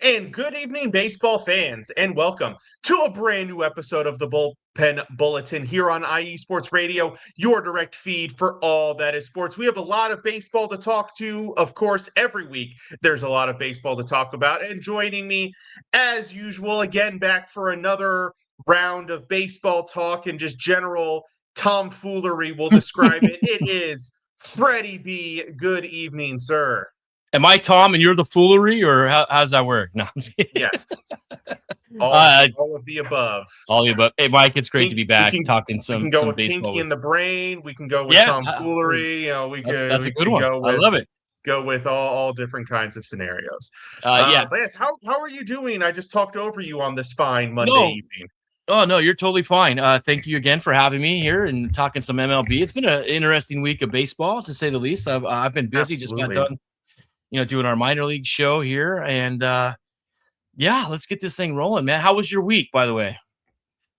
And good evening, baseball fans, and welcome to a brand new episode of the Bullpen Bulletin here on IE Sports Radio, your direct feed for all that is sports. We have a lot of baseball to talk to, of course, every week. There's a lot of baseball to talk about. And joining me, as usual, again, back for another round of baseball talk and just general tomfoolery, we'll describe it. It is Freddie B. Good evening, sir. Am I Tom and you're the foolery, or how does that work? No, Yes. uh, All of the above. all the above. Hey, Mike, it's great to be back we talking we can some go with baseball. Pinky in the Brain. We can go with Yeah, tomfoolery. that's a good one. I love it. Go with all different kinds of scenarios. Yeah. But yes, how are you doing? I just talked over you on this fine Monday evening. Oh no, you're totally fine. Thank you again for having me here and talking some MLB. It's been an interesting week of baseball, to say the least. I've been busy. Absolutely. Just got done, doing our minor league show here, and yeah, let's get this thing rolling, man. How was your week, by the way?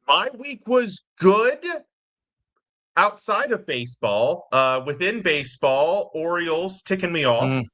My week was good. Outside of baseball, within baseball, Orioles ticking me off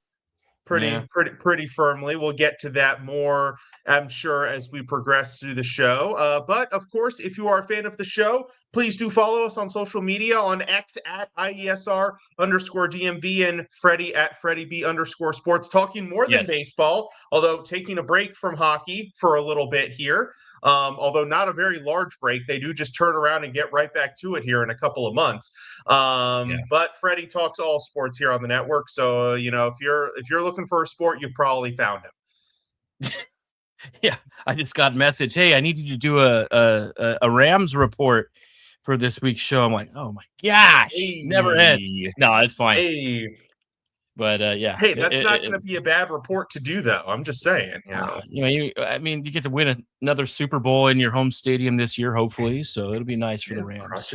pretty firmly. We'll get to that more, I'm sure, as we progress through the show. But of course, if you are a fan of the show, please do follow us on social media on X at IESR_DMB and Freddie at FreddieB_sports, talking more than baseball, although taking a break from hockey for a little bit here. Although not a very large break, they do just turn around and get right back to it here in a couple of months. But Freddie talks all sports here on the network, so if you're looking for a sport, you probably found him. Yeah, I just got a message. Hey, I need you to do a Rams report for this week's show. I'm like, oh my gosh, never ends. No, it's fine. Hey. But yeah. Hey, that's not going to be a bad report to do, though. I'm just saying. You get to win another Super Bowl in your home stadium this year, hopefully. So it'll be nice for the Rams. Cross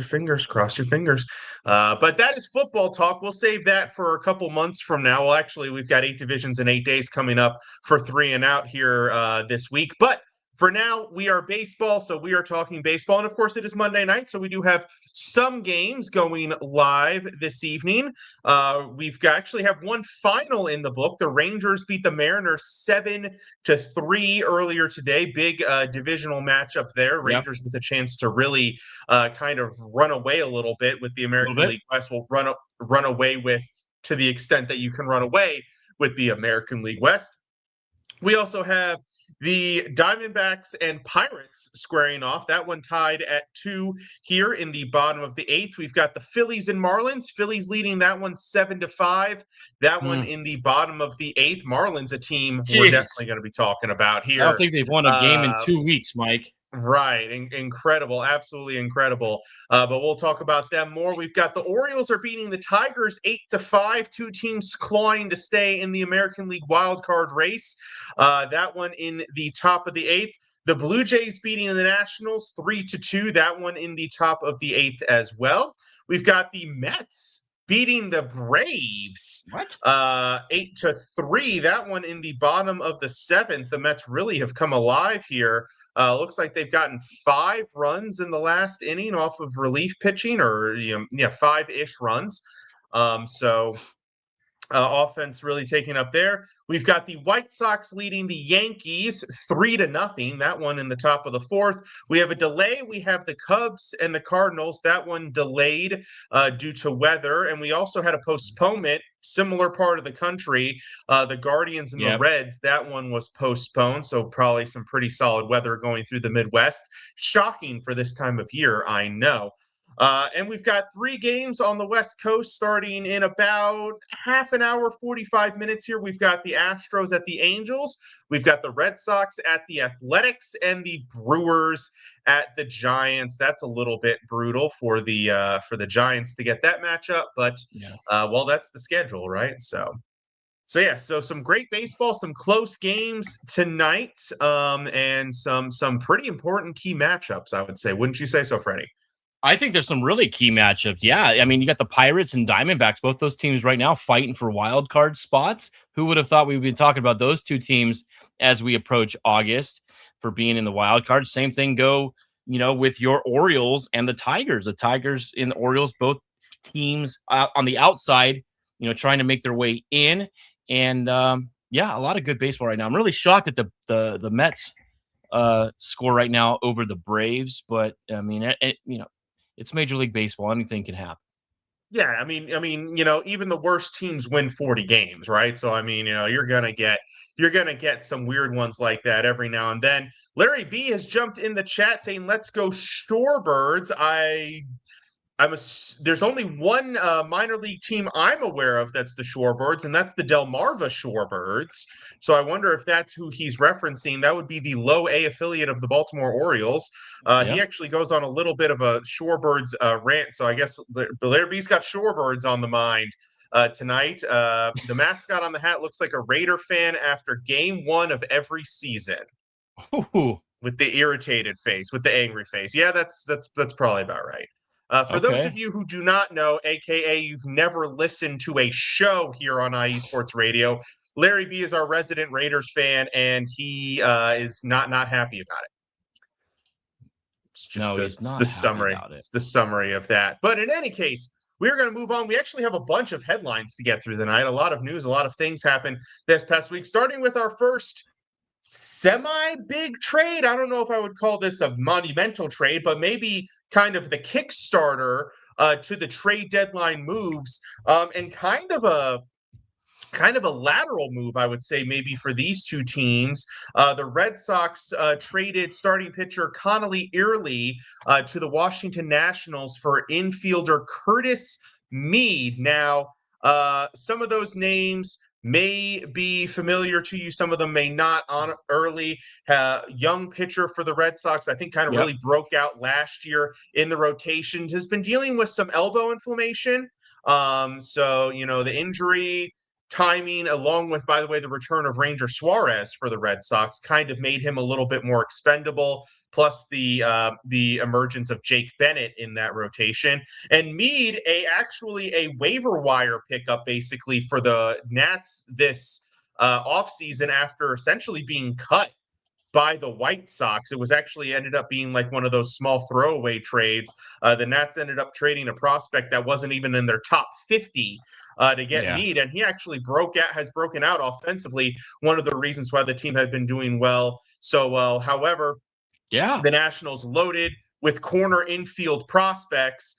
your fingers. But that is football talk. We'll save that for a couple months from now. Well, actually, we've got 8 divisions and 8 days coming up for 3 and out here this week. But for now, we are baseball, so we are talking baseball. And, of course, it is Monday night, so we do have some games going live this evening. Actually have one final in the book. The Rangers beat the Mariners 7-3 earlier today. Big divisional matchup there. Rangers with a chance to really kind of run away a little bit with the American League West. Will run away with, to the extent that you can run away with the American League West. We also have the Diamondbacks and Pirates squaring off. That one tied at 2 here in the bottom of the 8th. We've got the Phillies and Marlins. Phillies leading that one 7-5. That one in the bottom of the 8th. Marlins, a team we're definitely going to be talking about here. I don't think they've won a game in 2 weeks, Mike. Right. Incredible. Absolutely incredible. But we'll talk about them more. We've got the Orioles are beating the Tigers 8-5. 2 teams clawing to stay in the American League wildcard race. That one in the top of the 8th. The Blue Jays beating the Nationals 3-2. That one in the top of the 8th as well. We've got the Mets beating the Braves 8-3. That one in the bottom of the 7th. The Mets really have come alive here. Looks like they've gotten 5 runs in the last inning off of relief pitching, or 5-ish runs. Offense really taking up there. We've got the White Sox leading the Yankees 3-0. That one in the top of the 4th. We have a delay. We have the Cubs and the Cardinals. That one delayed due to weather. And we also had a postponement, similar part of the country. The Guardians and the Reds, that one was postponed. So probably some pretty solid weather going through the Midwest. Shocking for this time of year, I know. And we've got 3 games on the West Coast starting in about half an hour, 45 minutes here. We've got the Astros at the Angels. We've got the Red Sox at the Athletics and the Brewers at the Giants. That's a little bit brutal for the Giants to get that matchup, but well, that's the schedule, right? So some great baseball, some close games tonight, and some pretty important key matchups, I would say. Wouldn't you say so, Freddie? I think there's some really key matchups. Yeah, I mean, you got the Pirates and Diamondbacks, both those teams right now fighting for wild card spots. Who would have thought we'd been talking about those 2 teams as we approach August for being in the wild card? Same thing go, with your Orioles and the Tigers. The Tigers and the Orioles, both teams on the outside, trying to make their way in. And Yeah, a lot of good baseball right now. I'm really shocked at the Mets score right now over the Braves, but I mean, it's Major League Baseball. Anything can happen. Yeah, even the worst teams win 40 games, right? So you're gonna get some weird ones like that every now and then. Larry B has jumped in the chat saying, "Let's go Shorebirds." There's only one minor league team I'm aware of that's the Shorebirds, and that's the Delmarva Shorebirds. So I wonder if that's who he's referencing. That would be the low A affiliate of the Baltimore Orioles. He Yeah. actually goes on a little bit of a Shorebirds rant. So I guess Larry B's got Shorebirds on the mind tonight. The mascot on the hat looks like a Raider fan after game one of every season. Ooh, With the irritated face, with the angry face. Yeah, that's probably about right. For those of okay. you who do not know, aka you've never listened to a show here on IE Sports Radio, Larry B is our resident Raiders fan, and he is not happy about it. It's just No, the, he's it's not the happy summary. about it. It's the summary of that. But in any case, we're going to move on. We actually have a bunch of headlines to get through tonight. A lot of news, a lot of things happened this past week, starting with our first semi big trade. I don't know if I would call this a monumental trade, but maybe kind of the Kickstarter to the trade deadline moves, and kind of a lateral move, I would say, maybe for these two teams. The Red Sox traded starting pitcher Connolly Early to the Washington Nationals for infielder Curtis Mead. Now, some of those names may be familiar to you. Some of them may not. On Early, young pitcher for the Red Sox, I think kind of Yep. really broke out last year in the rotation, has been dealing with some elbow inflammation. So, the injury timing, along with, by the way, the return of Ranger Suarez for the Red Sox, kind of made him a little bit more expendable. Plus the emergence of Jake Bennett in that rotation, and Mead, actually a waiver wire pickup, basically for the Nats this offseason after essentially being cut by the White Sox. It was actually ended up being like one of those small throwaway trades. The Nats ended up trading a prospect that wasn't even in their top 50 to get Yeah. Mead, and he actually has broken out offensively. One of the reasons why the team had been doing so well. However, Yeah. the Nationals loaded with corner infield prospects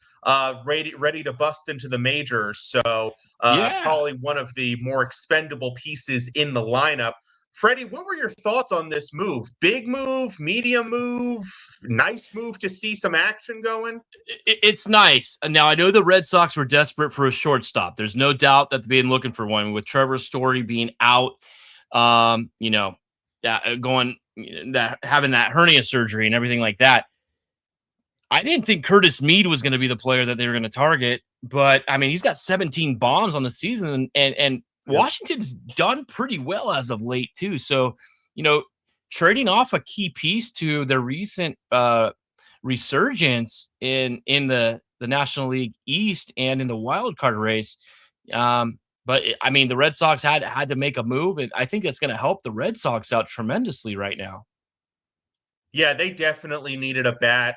ready to bust into the majors. So Yeah. probably one of the more expendable pieces in the lineup. Freddie, what were your thoughts on this move? Big move, medium move, nice move to see some action going? It's nice. Now, I know the Red Sox were desperate for a shortstop. There's no doubt that they've been looking for one with Trevor Story being out, going that having that hernia surgery and everything like that. I didn't think Curtis Mead was going to be the player that they were going to target, but I mean, he's got 17 bombs on the season, and Yep. Washington's done pretty well as of late too. So, trading off a key piece to their recent resurgence in the National League East and in the wild card race. But I mean, the Red Sox had to make a move, and I think that's going to help the Red Sox out tremendously right now. Yeah, they definitely needed a bat.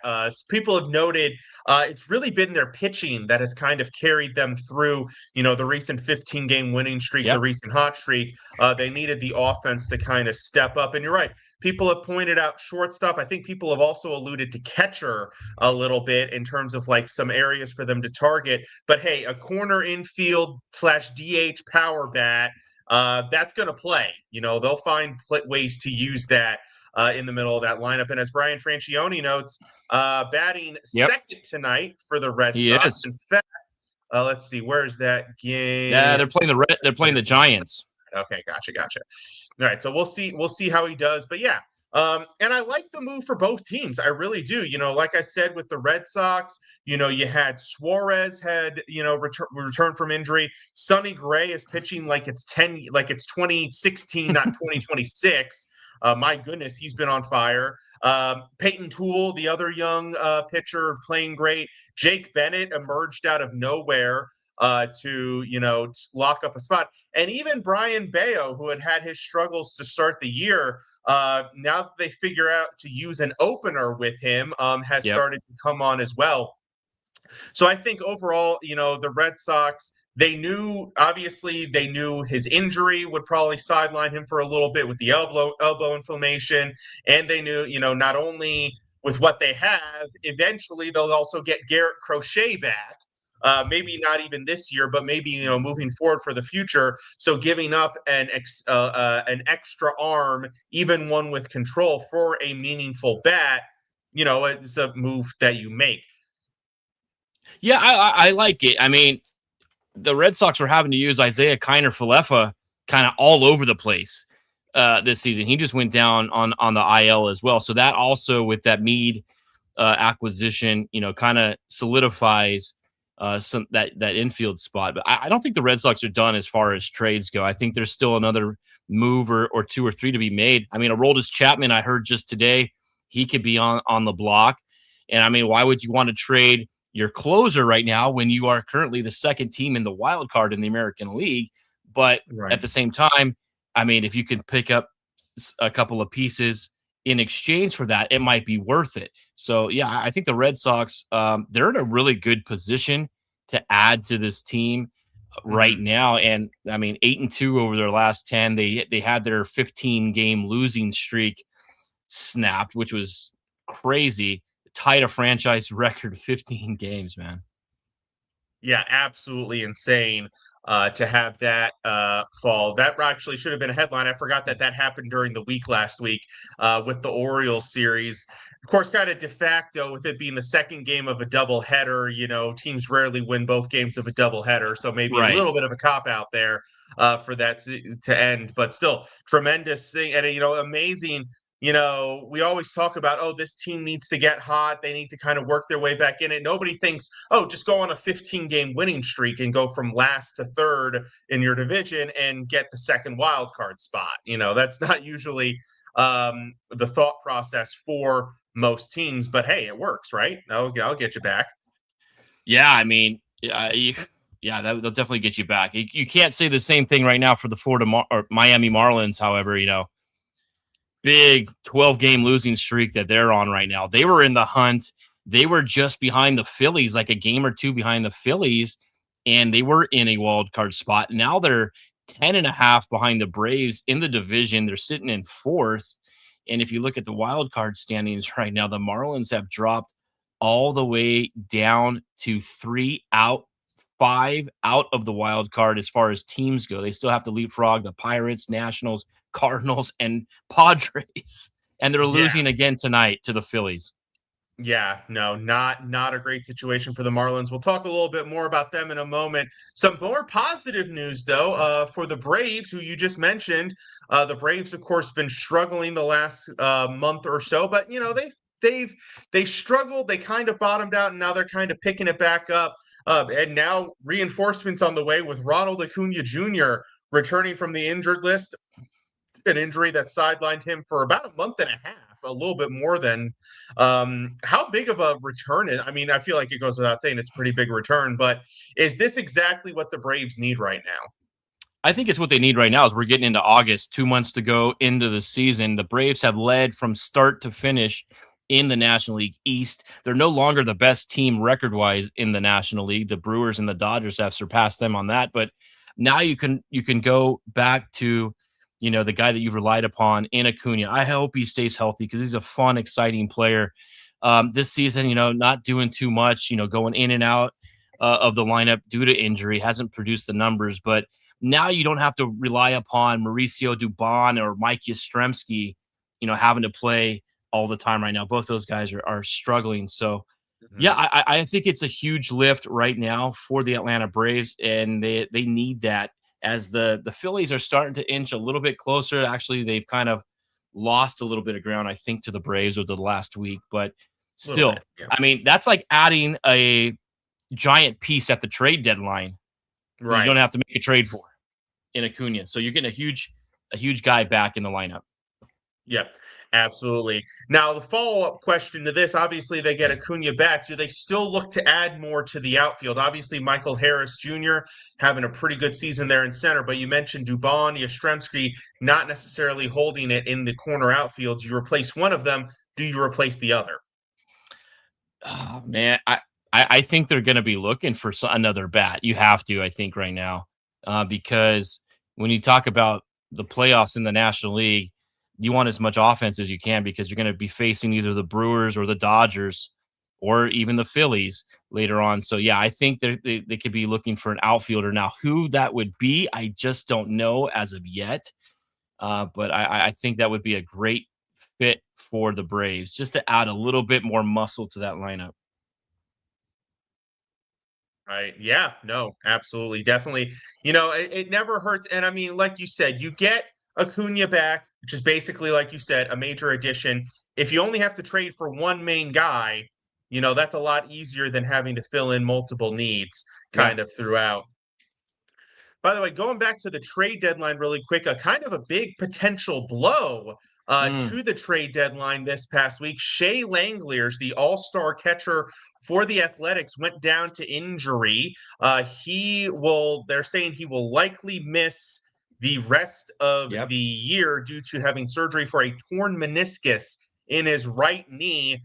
People have noted it's really been their pitching that has kind of carried them through, the recent 15-game winning streak, the Yep. recent hot streak. They needed the offense to kind of step up. And you're right. People have pointed out shortstop. I think people have also alluded to catcher a little bit in terms of like some areas for them to target. But hey, a corner infield / DH power bat, that's going to play. They'll find ways to use that in the middle of that lineup. And as Brian Francione notes, batting Yep. second tonight for the Red He Sox. is. In fact, let's see, where's that Yeah, game? they're playing the Giants. Okay, gotcha. All right, so we'll see how he does. But yeah, and I like the move for both teams. I really do. Like I said, with the Red Sox, you had Suarez had return from injury. Sonny Gray is pitching like it's 2016, not 2026. My goodness, he's been on fire. Peyton Toole, the other young pitcher, playing great. Jake Bennett emerged out of nowhere to lock up a spot. And even Brian Bayo, who had his struggles to start the year, now that they figure out to use an opener with him, has Yep. started to come on as well. So I think overall, the Red Sox they knew his injury would probably sideline him for a little bit with the elbow inflammation, and they knew, not only with what they have, eventually they'll also get Garrett Crochet back. Maybe not even this year, but maybe moving forward for the future. So giving up an extra arm, even one with control, for a meaningful bat, it's a move that you make. Yeah, I like it. I mean, the Red Sox were having to use Isaiah Kiner Falefa kind of all over the place this season. He just went down on the IL as well. So that also, with that Mead acquisition, kind of solidifies some that infield spot. But I don't think the Red Sox are done as far as trades go. I think there's still another move or two or three to be made. I mean, Aroldis Chapman, I heard just today, he could be on the block. And I mean, why would you want to trade your closer right now when you are currently the second team in the wild card in the American League? But Right. at the same time, I mean, if you can pick up a couple of pieces in exchange for that, it might be worth it. So yeah, I think the Red Sox, they're in a really good position to add to this team right Mhm. now. And I mean, 8-2 over their last 10. They had their 15-game losing streak snapped, which was crazy. Tied a franchise record 15 games, man. Yeah, absolutely insane to have that fall. That actually should have been a headline. I forgot that that happened during the week last week with the Orioles series. Of course, kind of de facto with it being the second game of a doubleheader. Teams rarely win both games of a doubleheader, so maybe a Right. little bit of a cop out there for that to end. But still, tremendous thing and amazing. We always talk about, oh, this team needs to get hot. They need to kind of work their way back in it. Nobody thinks, oh, just go on a 15-game winning streak and go from last to third in your division and get the second wild card spot. That's not usually the thought process for most teams, but hey, it works, right? I'll get you back. Yeah, I mean, yeah, that'll definitely get you back. You can't say the same thing right now for the or Miami Marlins. However, big 12-game losing streak that they're on right now. They were in the hunt. They were just behind the Phillies, like a game or two behind the Phillies, and they were in a wild card spot. Now they're 10.5 behind the Braves in the division. They're sitting in fourth. And if you look at the wild card standings right now, the Marlins have dropped all the way down to 5 out of the wild card as far as teams go. They still have to leapfrog the Pirates, Nationals, Cardinals, and Padres. And they're Yeah. losing again tonight to the Phillies. Yeah, no, not a great situation for the Marlins. We'll talk a little bit more about them in a moment. Some more positive news, though, for the Braves, who you just mentioned. The Braves, of course, been struggling the last month or so, but they struggled. They kind of bottomed out, and now they're kind of picking it back up. And now reinforcements on the way with Ronald Acuna Jr. returning from the injured list, an injury that sidelined him for about a month and a half, a little bit more than. How big of a return is? I mean, I feel like it goes without saying it's a pretty big return, but is this exactly what the Braves need right now? I think it's what they need right now as we're getting into August, 2 months to go into the season. The Braves have led from start to finish in the National League East. They're no longer the best team record-wise in the National League. The Brewers and the Dodgers have surpassed them on that, but now you can go back to the guy that you've relied upon in Acuna. I hope he stays healthy because he's a fun, exciting player. This season, not doing too much, going in and out of the lineup due to injury, hasn't produced the numbers, but now you don't have to rely upon Mauricio Dubon or Mike Yastrzemski, having to play all the time right now. Both those guys are struggling. So, Mhm. yeah, I think it's a huge lift right now for the Atlanta Braves, and they need that as the Phillies are starting to inch a little bit closer. Actually, they've kind of lost a little bit of ground, I think, to the Braves over the last week, but A little bit, still, yeah. I mean, that's like adding a giant piece at the trade deadline that you Right. don't have to make a trade for in Acuna. So you're getting a huge guy back in the lineup. Yep, absolutely. Now, the follow-up question to this, obviously they get Acuna back. Do they still look to add more to the outfield? Obviously, Michael Harris Jr. having a pretty good season there in center, but you mentioned Dubon, Yastrzemski not necessarily holding it in the corner outfields. You replace one of them, do you replace the other? Oh, man, I I think they're going to be looking for another bat. You have to, I think, right now, because when you talk about the playoffs in the National League, you want as much offense as you can because you're going to be facing either the Brewers or the Dodgers or even the Phillies later on. So, yeah, I think they could be looking for an outfielder. Now, who that would be, I just don't know as of yet. But I think that would be a great fit for the Braves just to add a little bit more muscle to that lineup. Right. Yeah. No, absolutely. Definitely. It never hurts. And I mean, like you said, you get Acuna back, which is basically, like you said, a major addition. If you only have to trade for one main guy, that's a lot easier than having to fill in multiple needs Yeah. kind of throughout. By the way, going back to the trade deadline really quick, a kind of a big potential blow Mm, to the trade deadline this past week. Shea Langeliers, the all-star catcher for the Athletics, went down to injury. They're saying he will likely miss the rest of yep. the year due to having surgery for a torn meniscus in his right knee,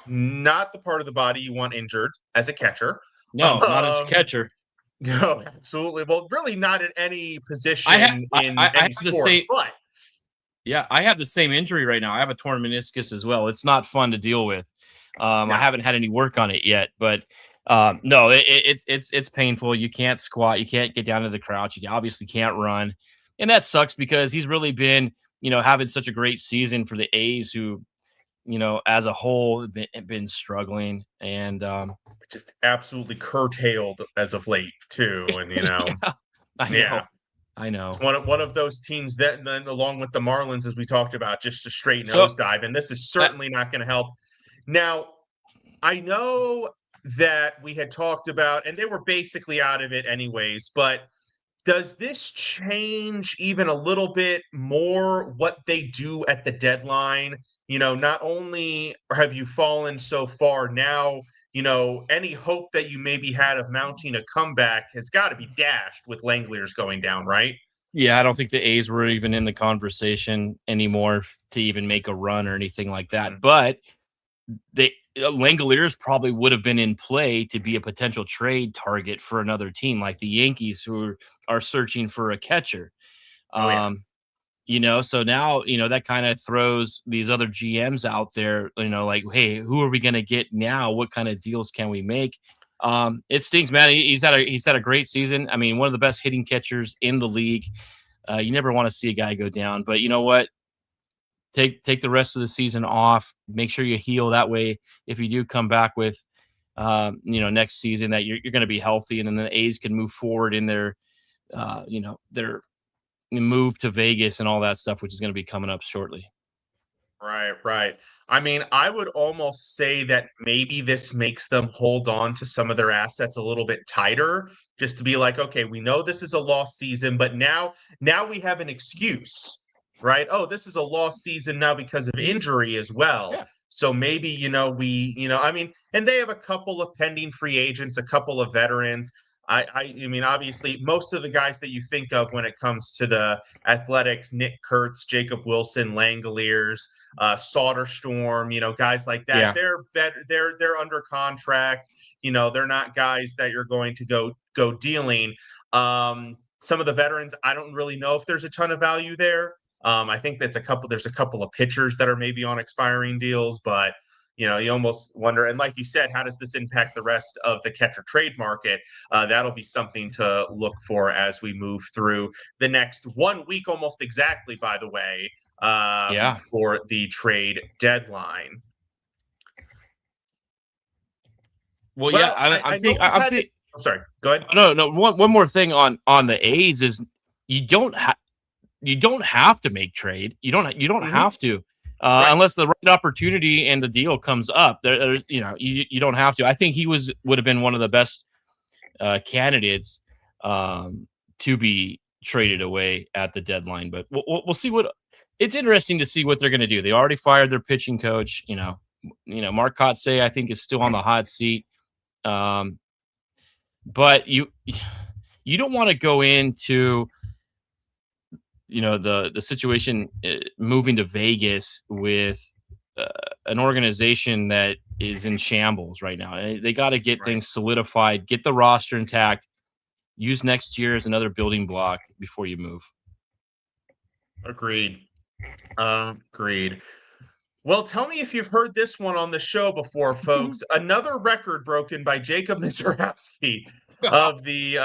not the part of the body you want injured as a catcher. No, not as a Um, catcher. no, absolutely. Well, really not in any I have position in I any have the sport, same but yeah, I have the same injury right now. I have a torn meniscus as well. It's not fun to deal with. I no. haven't had any work on it yet, but no, it's painful. You can't squat, you can't get down to the crouch, you obviously can't run, and that sucks because he's really been having such a great season for the A's, who as a whole have been struggling, and Just absolutely curtailed as of late too. And yeah, I yeah. know, I know. One of those teams that then along with the Marlins, as we talked about, just a straight So nosedive. And this is uh, certainly not going to help. Now, I know that we had talked about, and they were basically out of it anyways, but does this change even a little bit more what they do at the deadline? Not only have you fallen so far now, any hope that you maybe had of mounting a comeback has got to be dashed with Langoliers going down, right? yeah, I don't think the A's were even in the conversation anymore to even make a run or anything like that. Mhm. But they Langoliers probably would have been in play to be a potential trade target for another team like the Yankees, who are searching for a catcher. Oh yeah. Um, so now, that kind of throws these other GMs out there, like, hey, who are we going to get now? What kind of deals can we make? It stinks, man. He's had a great season. I mean, one of the best hitting catchers in the league. You never want to see a guy go down, but you know what? Take the rest of the season off. Make sure you heal. That way, if you do come back with, next season, that you're going to be healthy, and then the A's can move forward in their move to Vegas and all that stuff, which is going to be coming up shortly. Right, right. I mean, I would almost say that maybe this makes them hold on to some of their assets a little bit tighter, just to be like, okay, we know this is a lost season, but now we have an excuse, right? Oh, this is a lost season now because of injury as well. Yeah. So maybe, I mean, and they have a couple of pending free agents, a couple of veterans. I mean, obviously, most of the guys that you think of when it comes to the Athletics, Nick Kurtz, Jacob Wilson, Langoliers, Soderstrom, guys like that. Yeah. They're under contract. They're not guys that you're going to go dealing. Some of the veterans, I don't really know if there's a ton of value there. I think there's a couple of pitchers that are maybe on expiring deals, but you almost wonder. And like you said, how does this impact the rest of the catcher trade market? That'll be something to look for as we move through the next 1 week, almost exactly, by the way, Yeah. for the trade deadline. Well, yeah, Well, I know we've I'm had think this. I'm sorry. Go ahead. no. One more thing on the A's is you don't have to make trade. You don't Hmm. have to, Right. unless the right opportunity and the deal comes up. You don't have to. I think he would have been one of the best candidates to be traded away at the deadline. But we'll see what. It's interesting to see what they're going to do. They already fired their pitching coach. Mark Kotsay, I think, is still on the hot seat. Um, but you don't want to go into the situation moving to Vegas with an organization that is in shambles right now. They got to get Right. things solidified, get the roster intact, use next year as another building block before you move. Agreed. Agreed. Well, tell me if you've heard this one on the show before, folks. Another record broken by Jacob Mizorowski of the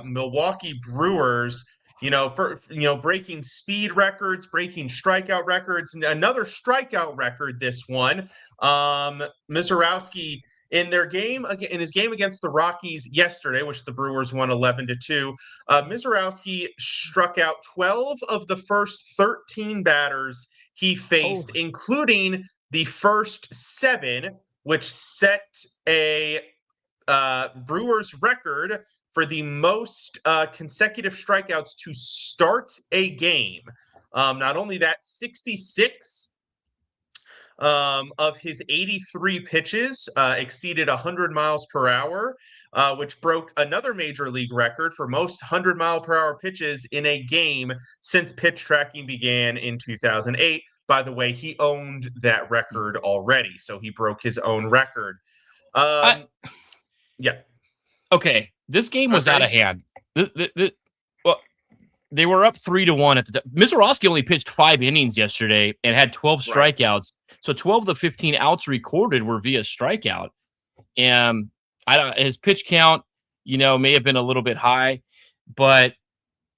Milwaukee Brewers. Breaking speed records, breaking strikeout records, and another strikeout record. This one, Mizorowski in his game against the Rockies yesterday, which the Brewers won 11-2. Mizorowski struck out 12 of the first 13 batters he faced, including the first 7, which set a Brewers record for the most consecutive strikeouts to start a game. Not only that, 66 of his 83 pitches exceeded 100 miles per hour, which broke another major league record for most 100-mile-per-hour pitches in a game since pitch tracking began in 2008. By the way, he owned that record already, so he broke his own record. Yeah. Okay, this game was out of hand. Well, they were up 3-1 at the time. Mizorowski only pitched 5 innings yesterday and had 12 strikeouts. So 12 of the 15 outs recorded were via strikeout. And his pitch count, may have been a little bit high, but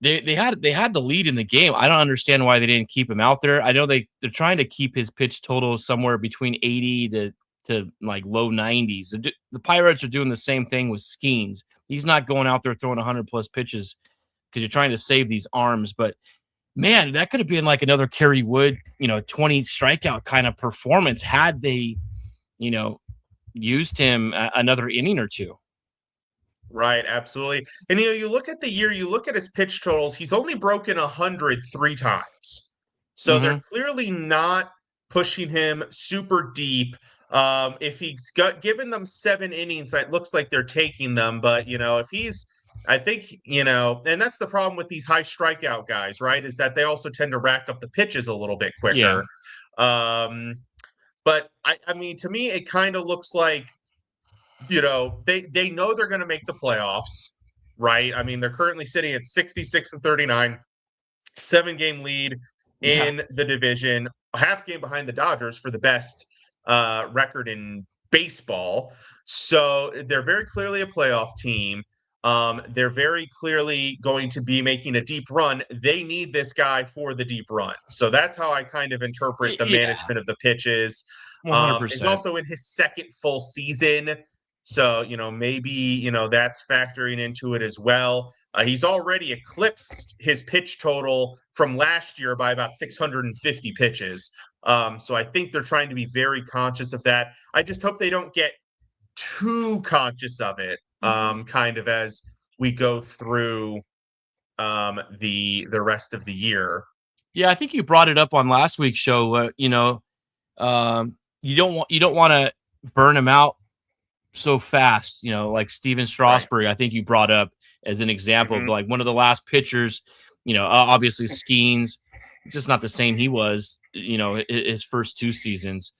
they had the lead in the game. I don't understand why they didn't keep him out there. I know they're trying to keep his pitch total somewhere between 80 to like low 90s. The Pirates are doing the same thing with Skeens. He's not going out there throwing 100 plus pitches because you're trying to save these arms. But man, that could have been like another Kerry Wood, 20 strikeout kind of performance had they, used him another inning or two. Right, absolutely. And you look at the year, you look at his pitch totals, he's only broken 100 3 times. So they're clearly not pushing him super deep. If he's given them 7 innings, it looks like they're taking them. But, if he's, I think, and that's the problem with these high strikeout guys, right? Is that they also tend to rack up the pitches a little bit quicker. Yeah. But I mean, to me, it kind of looks like, they know they're going to make the playoffs, right? I mean, they're currently sitting at 66-39, 7-game lead in the division, a half game behind the Dodgers for the best record in baseball. So they're very clearly a playoff team. They're very clearly going to be making a deep run. They need this guy for the deep run. So that's how I kind of interpret the management of the pitches. 100%. It's also in his second full season. So, maybe, that's factoring into it as well. He's already eclipsed his pitch total from last year by about 650 pitches. So I think they're trying to be very conscious of that. I just hope they don't get too conscious of it, kind of as we go through the rest of the year. Yeah, I think you brought it up on last week's show. You don't want to burn him out so fast, like Steven Strasburg. Right. I think you brought up as an example of like one of the last pitchers. Obviously Skeens, it's just not the same he was. His first 2 seasons.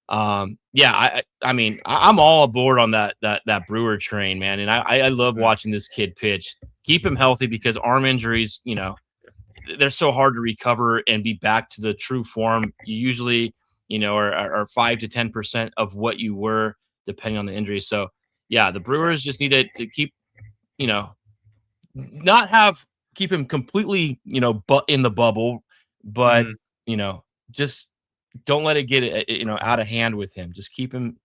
I mean, I'm all aboard on that Brewer train, man, and I love watching this kid pitch. Keep him healthy because arm injuries, they're so hard to recover and be back to the true form. You usually, are 5 to 10% of what you were, depending on the injury. So, yeah, the Brewers just need to keep, keep him completely, but in the bubble, but just don't let it get out of hand with him. Just keep him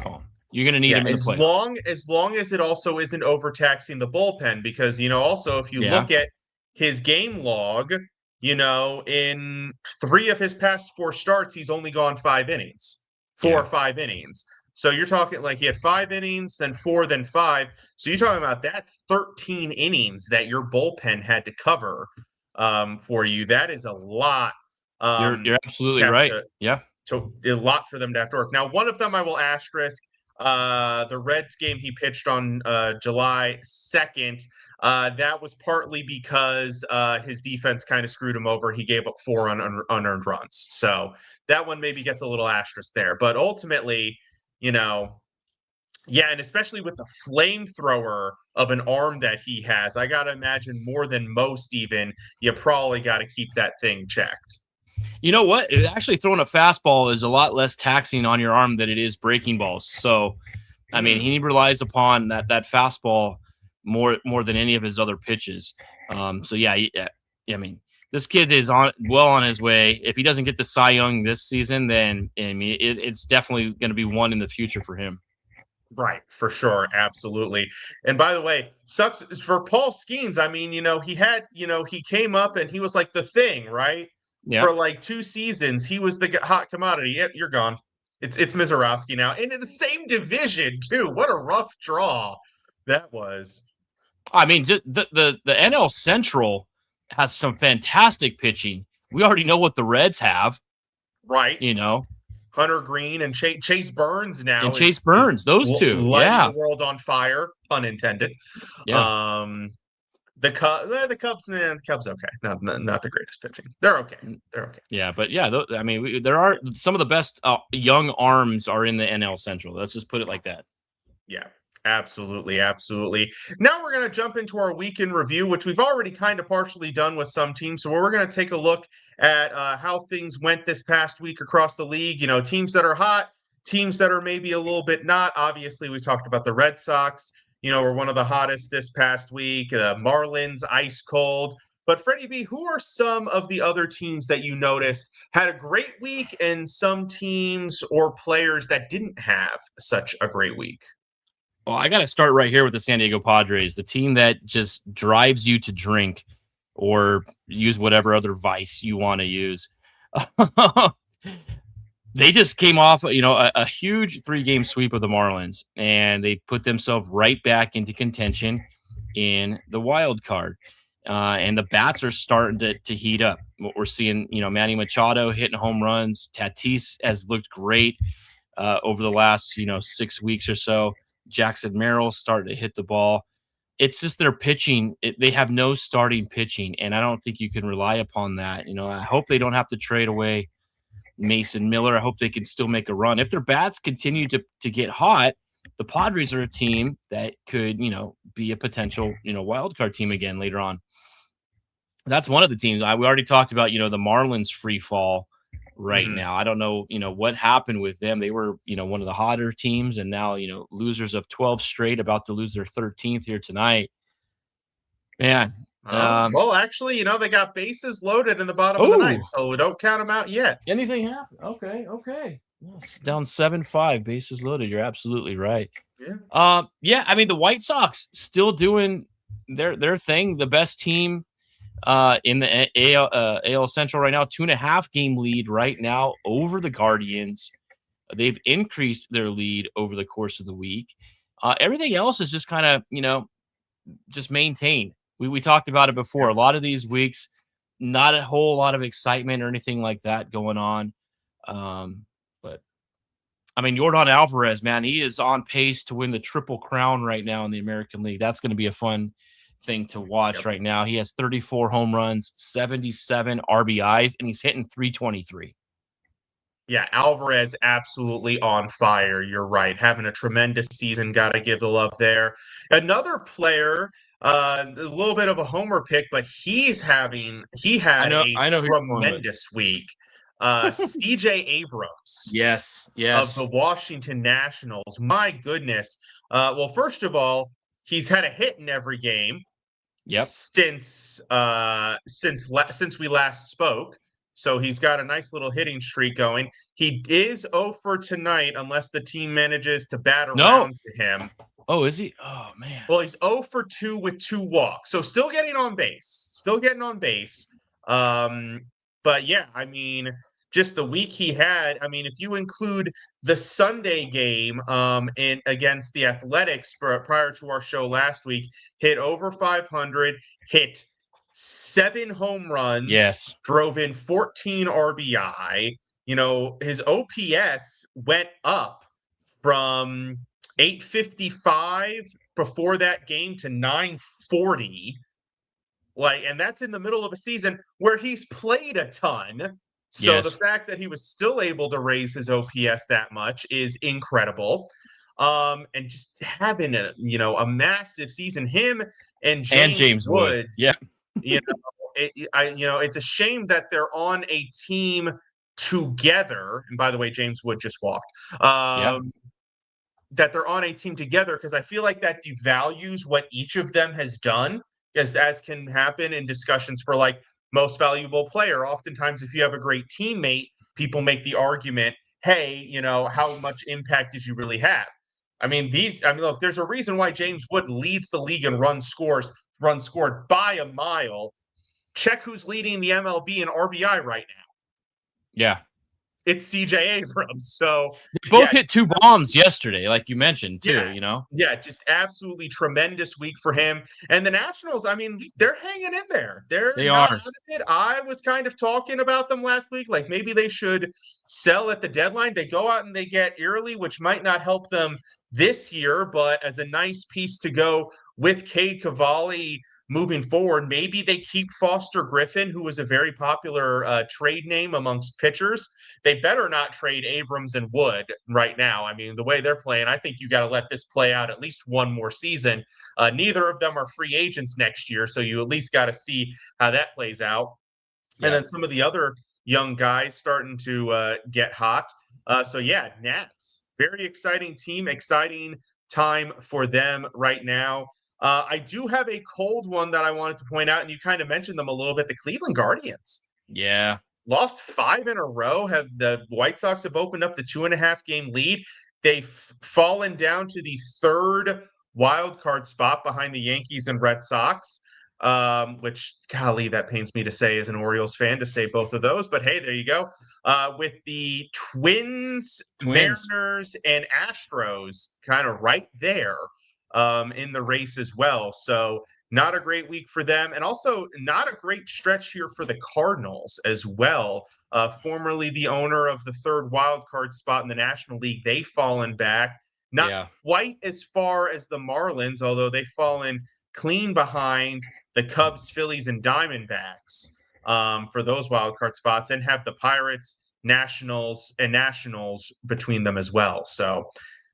calm. You're going to need him in the playoffs. As long as it also isn't overtaxing the bullpen, because also if you look at his game log, in 3 of his past 4 starts, he's only gone 5 innings, 4 or 5 innings. So you're talking like he had 5 innings, then 4, then 5. So you're talking about that's 13 innings that your bullpen had to cover for you. That is a lot. You're absolutely right. So a lot for them to have to work. Now, one of them I will asterisk. The Reds game he pitched on July 2nd. That was partly because his defense kind of screwed him over. He gave up 4 unearned runs. So that one maybe gets a little asterisk there. But ultimately, you know, yeah, and especially with the flamethrower of an arm that he has, I got to imagine more than most even, you probably got to keep that thing checked. You know what? Actually, throwing a fastball is a lot less taxing on your arm than it is breaking balls. So, I mean, he relies upon that fastball more than any of his other pitches. So yeah, I mean, this kid is on his way. If he doesn't get the Cy Young this season, then I mean, it's definitely going to be one in the future for him. Right, for sure, absolutely. And by the way, sucks for Paul Skeens. I mean, he came up and he was like the thing, right? Yeah. For like 2 seasons, he was the hot commodity. Yep, you're gone. It's Mizorowski now, and in the same division too. What a rough draw that was. I mean, the NL Central has some fantastic pitching. We already know what the Reds have, Right. you know. Hunter Green and Chase Burns now And Chase Burns, those two, lighting the world on fire, pun intended. Yeah. The Cubs, the Cubs, okay, not the greatest pitching. They're okay. They're okay. Yeah, but yeah, I mean, there are some of the best young arms are in the NL Central. Let's just put it like that. Yeah, absolutely, absolutely. Now we're going to jump into our weekend review, which we've already kind of partially done with some teams. So we're going to take a look at how things went this past week across the league. You know, teams that are hot, teams that are maybe a little bit not. Obviously, we talked about the Red Sox. You know, were one of the hottest this past week. Marlins, ice cold. But Freddie B, who are some of the other teams that you noticed had a great week and some teams or players that didn't have such a great week? Well, I got to start right here with the San Diego Padres, the team that just drives you to drink or use whatever other vice you want to use. They just came off, a huge 3-game sweep of the Marlins, and they put themselves right back into contention in the wild card. And the bats are starting to heat up. What we're seeing, Manny Machado hitting home runs. Tatis has looked great over the last, 6 weeks or so. Jackson Merrill starting to hit the ball. It's just their pitching. They have no starting pitching, and I don't think you can rely upon that. I hope they don't have to trade away Mason Miller. I hope they can still make a run. If their bats continue to get hot, the Padres are a team that could, be a potential, wild card team again later on. That's one of the teams. We already talked about, the Marlins free fall right now. I don't know, what happened with them. They were, one of the hotter teams, and now, losers of 12 straight, about to lose their 13th here tonight. Man. Well, actually, they got bases loaded in the bottom of the ninth, so we don't count them out yet. Anything happened? Okay. It's down 7-5, bases loaded. You're absolutely right. Yeah. I mean, the White Sox still doing their thing. The best team in the AL Central right now, 2.5-game lead right now over the Guardians. They've increased their lead over the course of the week. Everything else is just kind of, just maintained. We talked about it before. A lot of these weeks, not a whole lot of excitement or anything like that going on. But I mean, Yordan Alvarez, man, he is on pace to win the Triple Crown right now in the American League. That's going to be a fun thing to watch right now. He has 34 home runs, 77 RBIs, and he's hitting 323. Yeah, Alvarez absolutely on fire. You're right. Having a tremendous season. Got to give the love there. Another player, a little bit of a homer pick, but he had a tremendous week. CJ Abrams. Yes. Of the Washington Nationals. My goodness. Well, first of all, he's had a hit in every game. Yep. Since we last spoke. So he's got a nice little hitting streak going. He is 0 for tonight unless the team manages to bat around to him. Oh, is he? Oh, man. Well, he's 0 for 2 with 2 walks. So still getting on base. But yeah, I mean, just the week he had, I mean, if you include the Sunday game against the Athletics prior to our show last week, hit over 500, hit 7 home runs, drove in 14 RBI. His OPS went up from 855 before that game to 940. And that's in the middle of a season where he's played a ton. So the fact that he was still able to raise his OPS that much is incredible. And just having a massive season, him and James Wood. Yeah. It's a shame that they're on a team together. And by the way, James Wood just walked. That they're on a team together, because I feel like that devalues what each of them has done, as can happen in discussions for like most valuable player. Oftentimes, if you have a great teammate, people make the argument, hey, how much impact did you really have? Look, there's a reason why James Wood leads the league in runs scored by a mile. Check who's leading the MLB in RBI right now. Yeah. It's CJ Abrams. So they both hit 2 bombs yesterday, like you mentioned, too, Yeah, just absolutely tremendous week for him. And the Nationals, they're hanging in there. They are. Out of it. I was kind of talking about them last week, like maybe they should sell at the deadline. They go out and they get Early, which might not help them this year, but as a nice piece to go with Cade Cavalli moving forward. Maybe they keep Foster Griffin, who was a very popular trade name amongst pitchers. They better not trade Abrams and Wood right now. The way they're playing, I think you got to let this play out at least one more season. Neither of them are free agents next year, so you at least got to see how that plays out. Yeah. And then some of the other young guys starting to get hot. Nats, very exciting team, exciting time for them right now. I do have a cold one that I wanted to point out, and you kind of mentioned them a little bit, the Cleveland Guardians. Yeah. Lost 5 in a row. The White Sox have opened up the 2.5 game lead. They've fallen down to the 3rd wild card spot behind the Yankees and Red Sox, which, golly, that pains me to say as an Orioles fan to say both of those. But hey, there you go. With the Twins, Mariners, and Astros kind of right there in the race as well. So not a great week for them, and also not a great stretch here for the Cardinals as well. Formerly the owner of the 3rd wild card spot in the National League, they've fallen back. Not quite as far as the Marlins, although they've fallen clean behind the Cubs, Phillies, and Diamondbacks for those wild card spots, and have the Pirates, Nationals between them as well. So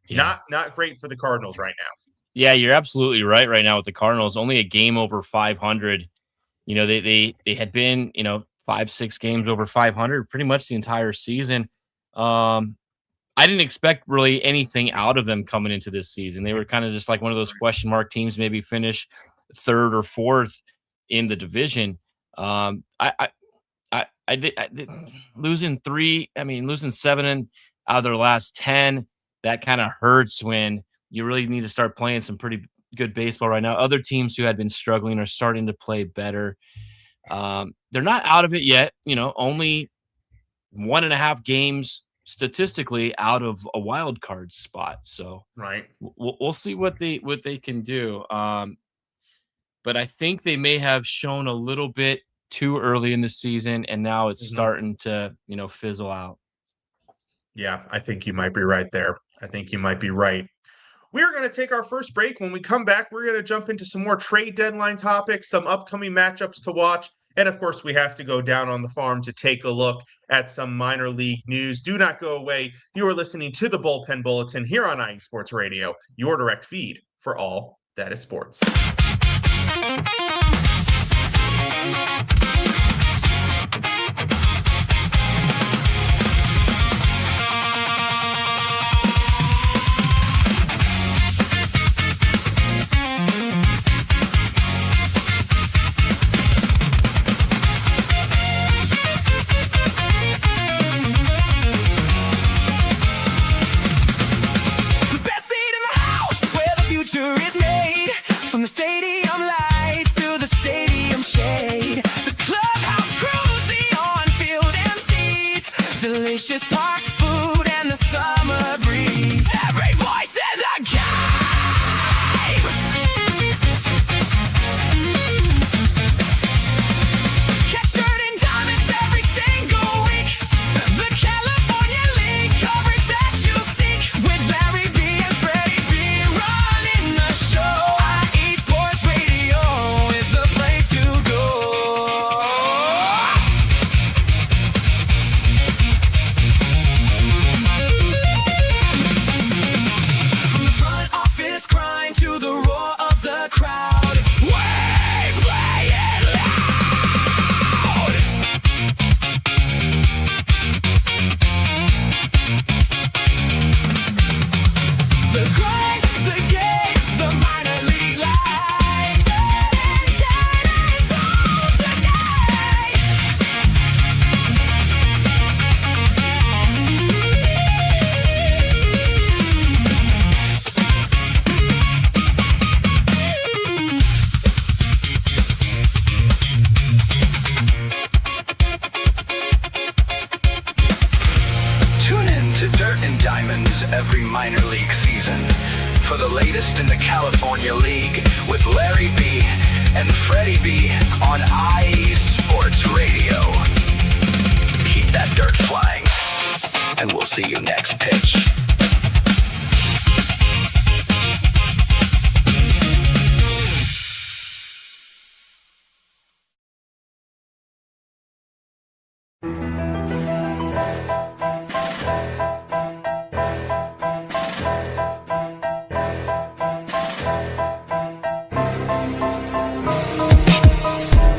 not great for the Cardinals right now. Yeah, you're absolutely right now with the Cardinals. Only a game over 500. They had been, 5-6 games over 500 pretty much the entire season. I didn't expect really anything out of them coming into this season. They were kind of just like one of those question mark teams, maybe finish 3rd or 4th in the division. Losing 7 out of their last 10, that kind of hurts when you really need to start playing some pretty good baseball right now. Other teams who had been struggling are starting to play better. They're not out of it yet. Only 1.5 games statistically out of a wild card spot. So we'll see what they can do. But I think they may have shown a little bit too early in the season, and now it's starting to fizzle out. Yeah, I think you might be right there. I think you might be right. We're going to take our first break. When we come back, we're going to jump into some more trade deadline topics, some upcoming matchups to watch, and of course, we have to go down on the farm to take a look at some minor league news. Do not go away. You are listening to the Bullpen Bulletin here on IE Sports Radio, your direct feed for all that is sports. From the state news every minor league season. For the latest in the California League with Larry B and Freddie B on IE Sports Radio. Keep that dirt flying, and we'll see you next pitch.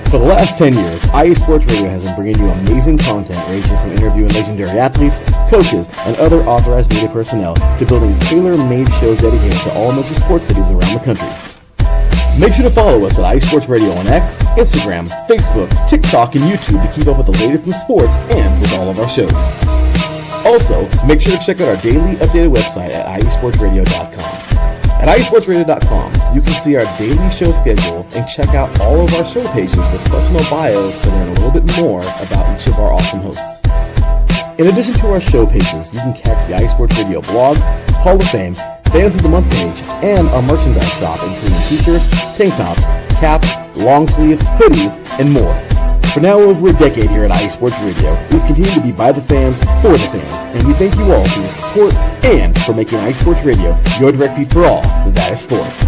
For the last 10 years, IE Sports Radio has been bringing you amazing content ranging from interviewing legendary athletes, coaches, and other authorized media personnel to building tailor-made shows dedicated to all major sports cities around the country. Make sure to follow us at IE Sports Radio on X, Instagram, Facebook, TikTok, and YouTube to keep up with the latest in sports and with all of our shows. Also, make sure to check out our daily updated website at iesportsradio.com. At iesportsradio.com, you can see our daily show schedule and check out all of our show pages with personal bios to learn a little bit more about each of our awesome hosts. In addition to our show pages, you can catch the iSports Radio blog, Hall of Fame, Fans of the Month page, and our merchandise shop including t-shirts, tank tops, caps, long sleeves, hoodies, and more. For now over a decade here at IE Sports Radio, we've continued to be by the fans, for the fans, and we thank you all for your support and for making IE Sports Radio your direct feed for all that is sports.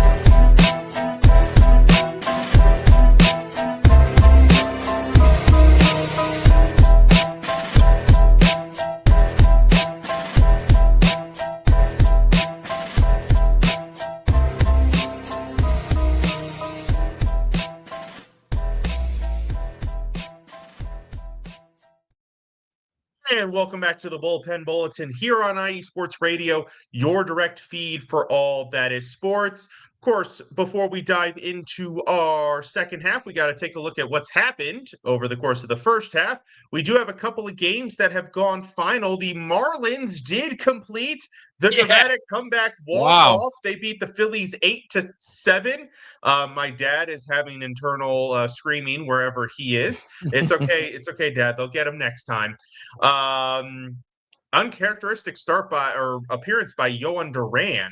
And welcome back to the Bullpen Bulletin here on IE Sports Radio, your direct feed for all that is sports. Of course, before we dive into our second half, we got to take a look at what's happened over the course of the first half. We do have a couple of games that have gone final. The Marlins did complete the dramatic comeback walk-off. They beat the Phillies 8-7. My dad is having internal screaming wherever he is. It's okay. It's okay, Dad. They'll get him next time. Uncharacteristic start by or appearance by Yohan Duran.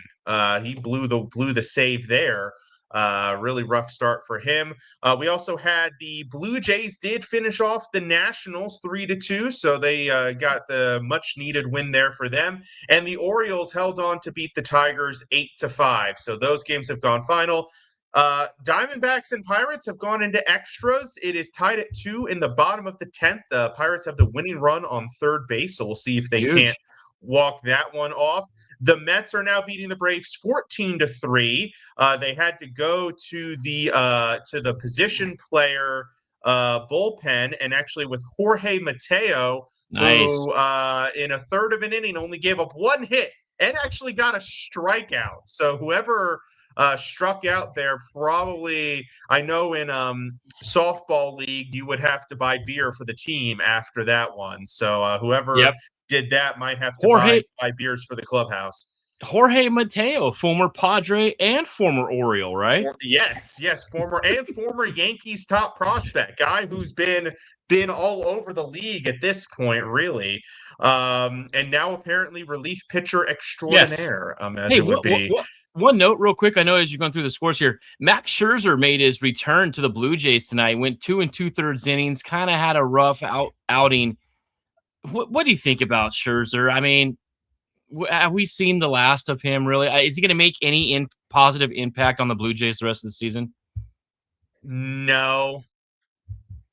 He blew the save there. Really rough start for him. We also had the Blue Jays did finish off the Nationals 3-2, so they got the much needed win there for them. And the Orioles held on to beat the Tigers 8-5. So those games have gone final. Diamondbacks and Pirates have gone into extras. It is tied at 2 in the bottom of the 10th. The Pirates have the winning run on third base, so we'll see if they can't walk that one off. The Mets are now beating the Braves 14-3. They had to go to the position player bullpen, and actually with Jorge Mateo, who in a third of an inning only gave up one hit and actually got a strikeout. So whoever struck out there probably, I know in softball league you would have to buy beer for the team after that one. So whoever did that might have to buy beers for the clubhouse. Jorge Mateo, former Padre and former Oriole, right? Yes, former Yankees top prospect, guy who's been all over the league at this point, really. And now apparently relief pitcher extraordinaire, as it would be. One note real quick. I know as you're going through the scores here, Max Scherzer made his return to the Blue Jays tonight, went 2 2/3 innings, kind of had a rough outing. What do you think about Scherzer? I mean, have we seen the last of him, really? Is he going to make any positive impact on the Blue Jays the rest of the season? No,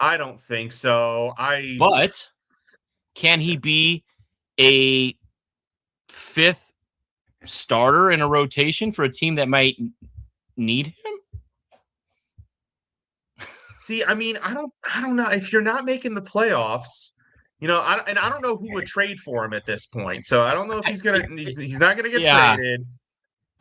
I don't think so. But can he be a fifth starter in a rotation for a team that might need him? See, I mean, I don't know if you're not making the playoffs. You know, I don't know who would trade for him at this point. So I don't know if he's not gonna get traded.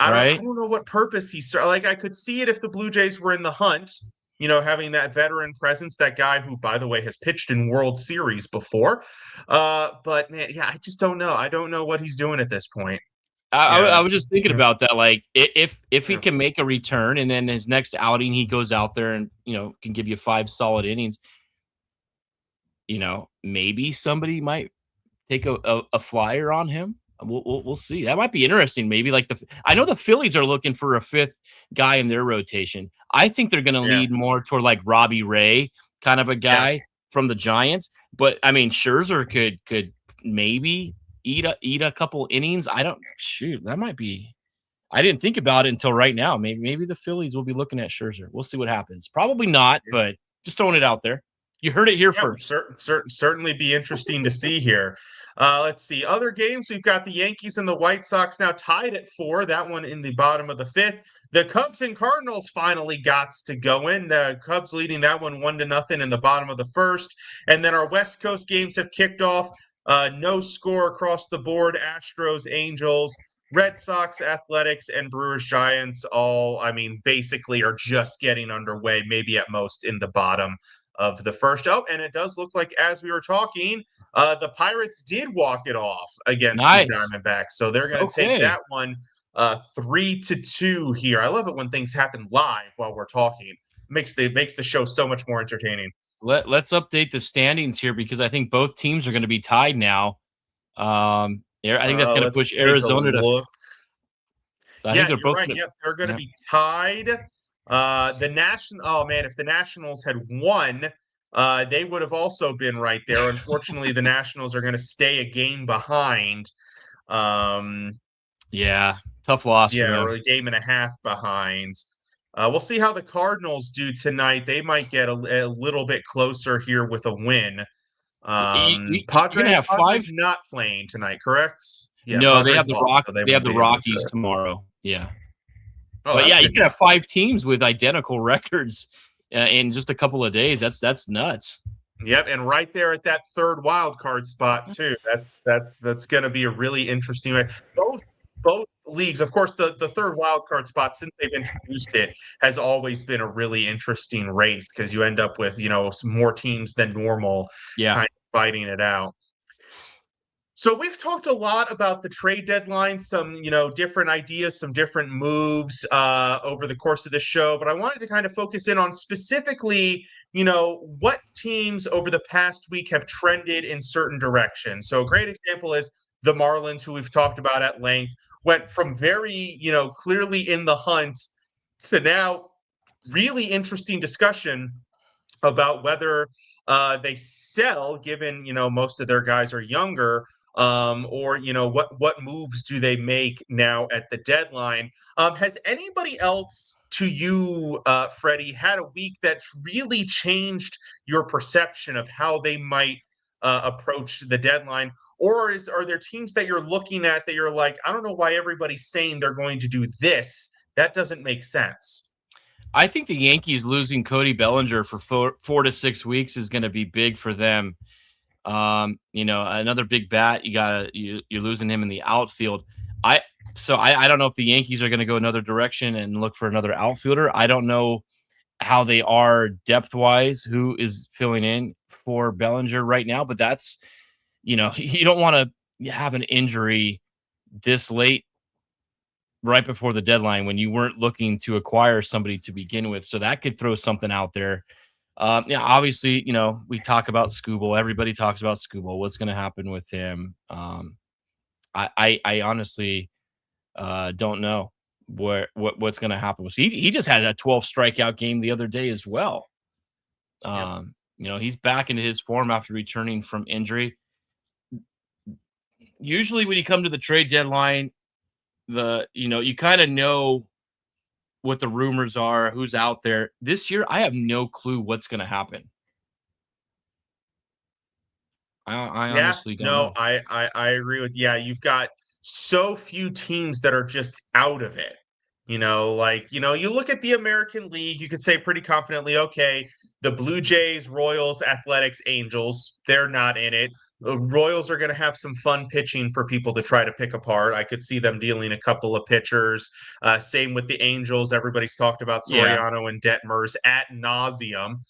I don't know what purpose he's like. I could see it if the Blue Jays were in the hunt. You know, having that veteran presence, that guy who, by the way, has pitched in World Series before. But man, I just don't know. I don't know what he's doing at this point. I was just thinking about that. Like, if he can make a return and then his next outing he goes out there and can give you 5 solid innings, maybe somebody might take a flyer on him. We'll see. That might be interesting. Maybe like I know the Phillies are looking for a fifth guy in their rotation. I think they're going to Yeah. lead more toward like Robbie Ray, kind of a guy from the Giants. But I mean, Scherzer could maybe eat a couple innings. That might be. I didn't think about it until right now. Maybe the Phillies will be looking at Scherzer. We'll see what happens. Probably not, but just throwing it out there. You heard it here first. Certainly be interesting to see here. Let's see. Other games, we've got the Yankees and the White Sox now tied at 4. That one in the bottom of the 5th. The Cubs and Cardinals finally got to go in. The Cubs leading that one 1-0 in the bottom of the 1st. And then our West Coast games have kicked off. No score across the board. Astros, Angels, Red Sox, Athletics, and Brewers, Giants all, basically are just getting underway, maybe at most in the bottom of the first. Oh, and it does look like, as we were talking, the Pirates did walk it off against the Diamondbacks. So they're going to take that one 3-2 here. I love it when things happen live while we're talking. Makes the show so much more entertaining. Let's update the standings here because I think both teams are going to be tied now. I think that's going to push Arizona to. You're right. Yep, they're going to be tied. If the Nationals had won, they would have also been right there. Unfortunately, the Nationals are going to stay a game behind. Tough loss. Yeah, or a game and a half behind. We'll see how the Cardinals do tonight. They might get a little bit closer here with a win. Padres not playing tonight, correct? Yeah, no, they have the Rockies tomorrow. Yeah. You can have 5 teams with identical records in just a couple of days. That's nuts. Yep, and right there at that third wild card spot too. That's going to be a really interesting way. Both leagues, of course, the third wild card spot since they've introduced it has always been a really interesting race because you end up with some more teams than normal, kind of fighting it out. So we've talked a lot about the trade deadline, some, different ideas, some different moves over the course of the show. But I wanted to kind of focus in on specifically, what teams over the past week have trended in certain directions. So a great example is the Marlins, who we've talked about at length, went from very, clearly in the hunt to now really interesting discussion about whether they sell, given, most of their guys are younger, or what moves do they make now at the deadline? Has anybody else to you, Freddie, had a week that's really changed your perception of how they might approach the deadline? Or are there teams that you're looking at that you're like, I don't know why everybody's saying they're going to do this. That doesn't make sense. I think the Yankees losing Cody Bellinger for 4 to 6 weeks is going to be big for them. Another big bat. You're losing him in the outfield. I don't know if the Yankees are going to go another direction and look for another outfielder. I don't know how they are depth wise, who is filling in for Bellinger right now, but that's, you don't want to have an injury this late right before the deadline when you weren't looking to acquire somebody to begin with. So that could throw something out there. Obviously, we talk about Skubal. Everybody talks about Skubal. What's going to happen with him? I honestly don't know what's going to happen. He just had a 12 strikeout game the other day as well. He's back into his form after returning from injury. Usually when you come to the trade deadline, you kind of know what the rumors are, who's out there. This year, I have no clue what's going to happen. I honestly don't know. I agree with you. Yeah, you've got so few teams that are just out of it. You look at the American League, you could say pretty confidently, okay, the Blue Jays, Royals, Athletics, Angels, they're not in it. The Royals are going to have some fun pitching for people to try to pick apart. I could see them dealing a couple of pitchers. Same with the Angels. Everybody's talked about Soriano and Detmers ad nauseum.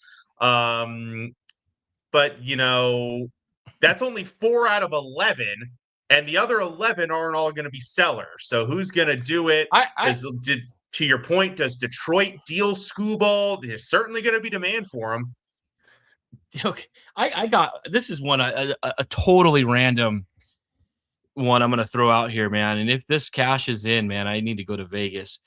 But, that's only 4 out of 11. And the other 11 aren't all going to be sellers. So who's going to do it? To your point, does Detroit deal Skubal? There's certainly going to be demand for him. Okay, I got this is one a totally random one I'm going to throw out here, man. And if this cashes in, man, I need to go to Vegas.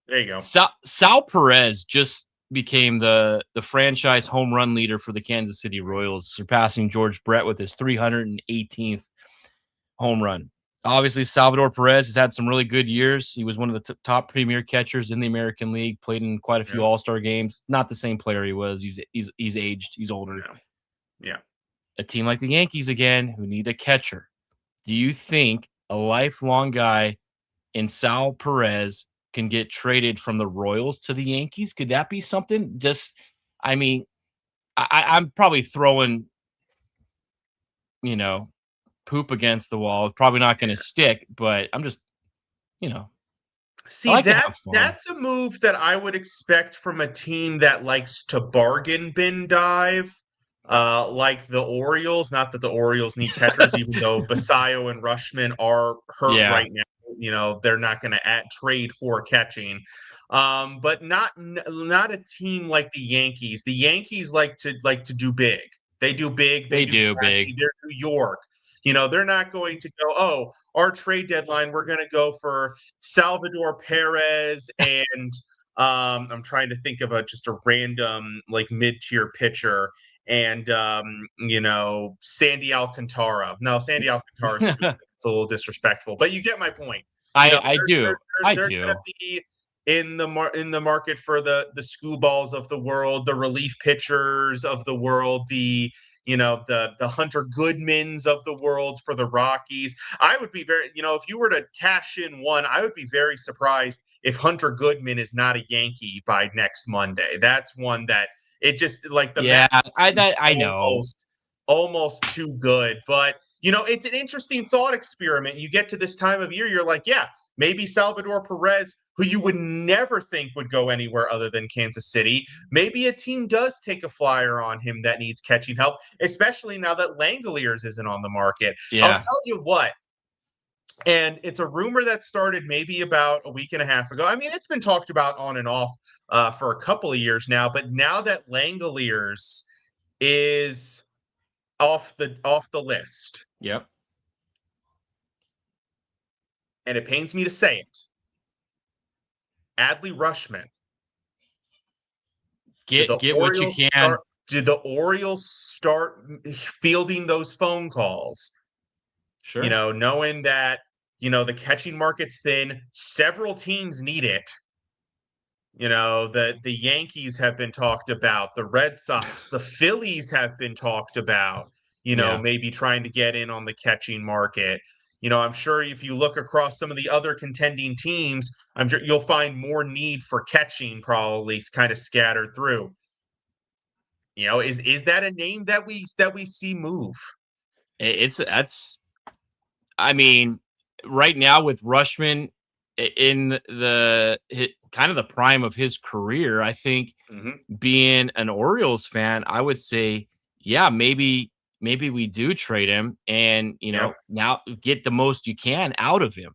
There you go. Sal Perez just became the franchise home run leader for the Kansas City Royals, surpassing George Brett with his 318th home run. Obviously, Salvador Perez has had some really good years. He was one of the top premier catchers in the American League, played in quite a few All-Star games. Not the same player he was. He's aged. He's older. Yeah. A team like the Yankees, again, who need a catcher. Do you think a lifelong guy in Sal Perez can get traded from the Royals to the Yankees? Could that be something? Just, I mean, I'm probably throwing, poop against the wall. Probably not going to stick, but I'm just, See, like that's a move that I would expect from a team that likes to bargain bin dive, like the Orioles. Not that the Orioles need catchers, even though Basayo and Rushman are hurt right now. They're not going to trade for catching. But not a team like the Yankees. The Yankees like to do big. They do big. They do flashy. Big. They're New York. They're not going to go, oh, our trade deadline, we're going to go for Salvador Perez and I'm trying to think of just a random like mid-tier pitcher and Sandy Alcantara. No, Sandy Alcantara is it's a little disrespectful, but you get my point. I do. They're going to be in the market for the Scooballs of the world, the relief pitchers of the world, the Hunter Goodmans of the world for the Rockies. I would be very, if you were to cash in one, I would be very surprised if Hunter Goodman is not a Yankee by next Monday. That's one that it just like the I know almost too good, but it's an interesting thought experiment. You get to this time of year, you're like, yeah, maybe Salvador Perez, who you would never think would go anywhere other than Kansas City. Maybe a team does take a flyer on him that needs catching help, especially now that Langoliers isn't on the market. Yeah. I'll tell you what, and it's a rumor that started maybe about a week and a half ago. I mean, it's been talked about on and off for a couple of years now, but now that Langoliers is off the list. Yep. And it pains me to say it. Adley Rushman. Get what you can. Did the Orioles start fielding those phone calls? Sure. Knowing that, the catching market's thin, several teams need it. The Yankees have been talked about, the Red Sox, the Phillies have been talked about, maybe trying to get in on the catching market. I'm sure if you look across some of the other contending teams, I'm sure you'll find more need for catching probably kind of scattered through. Is that a name that we see move? I mean, right now with Rushman in the kind of the prime of his career, I think being an Orioles fan, I would say, yeah, maybe we do trade him and, now get the most you can out of him.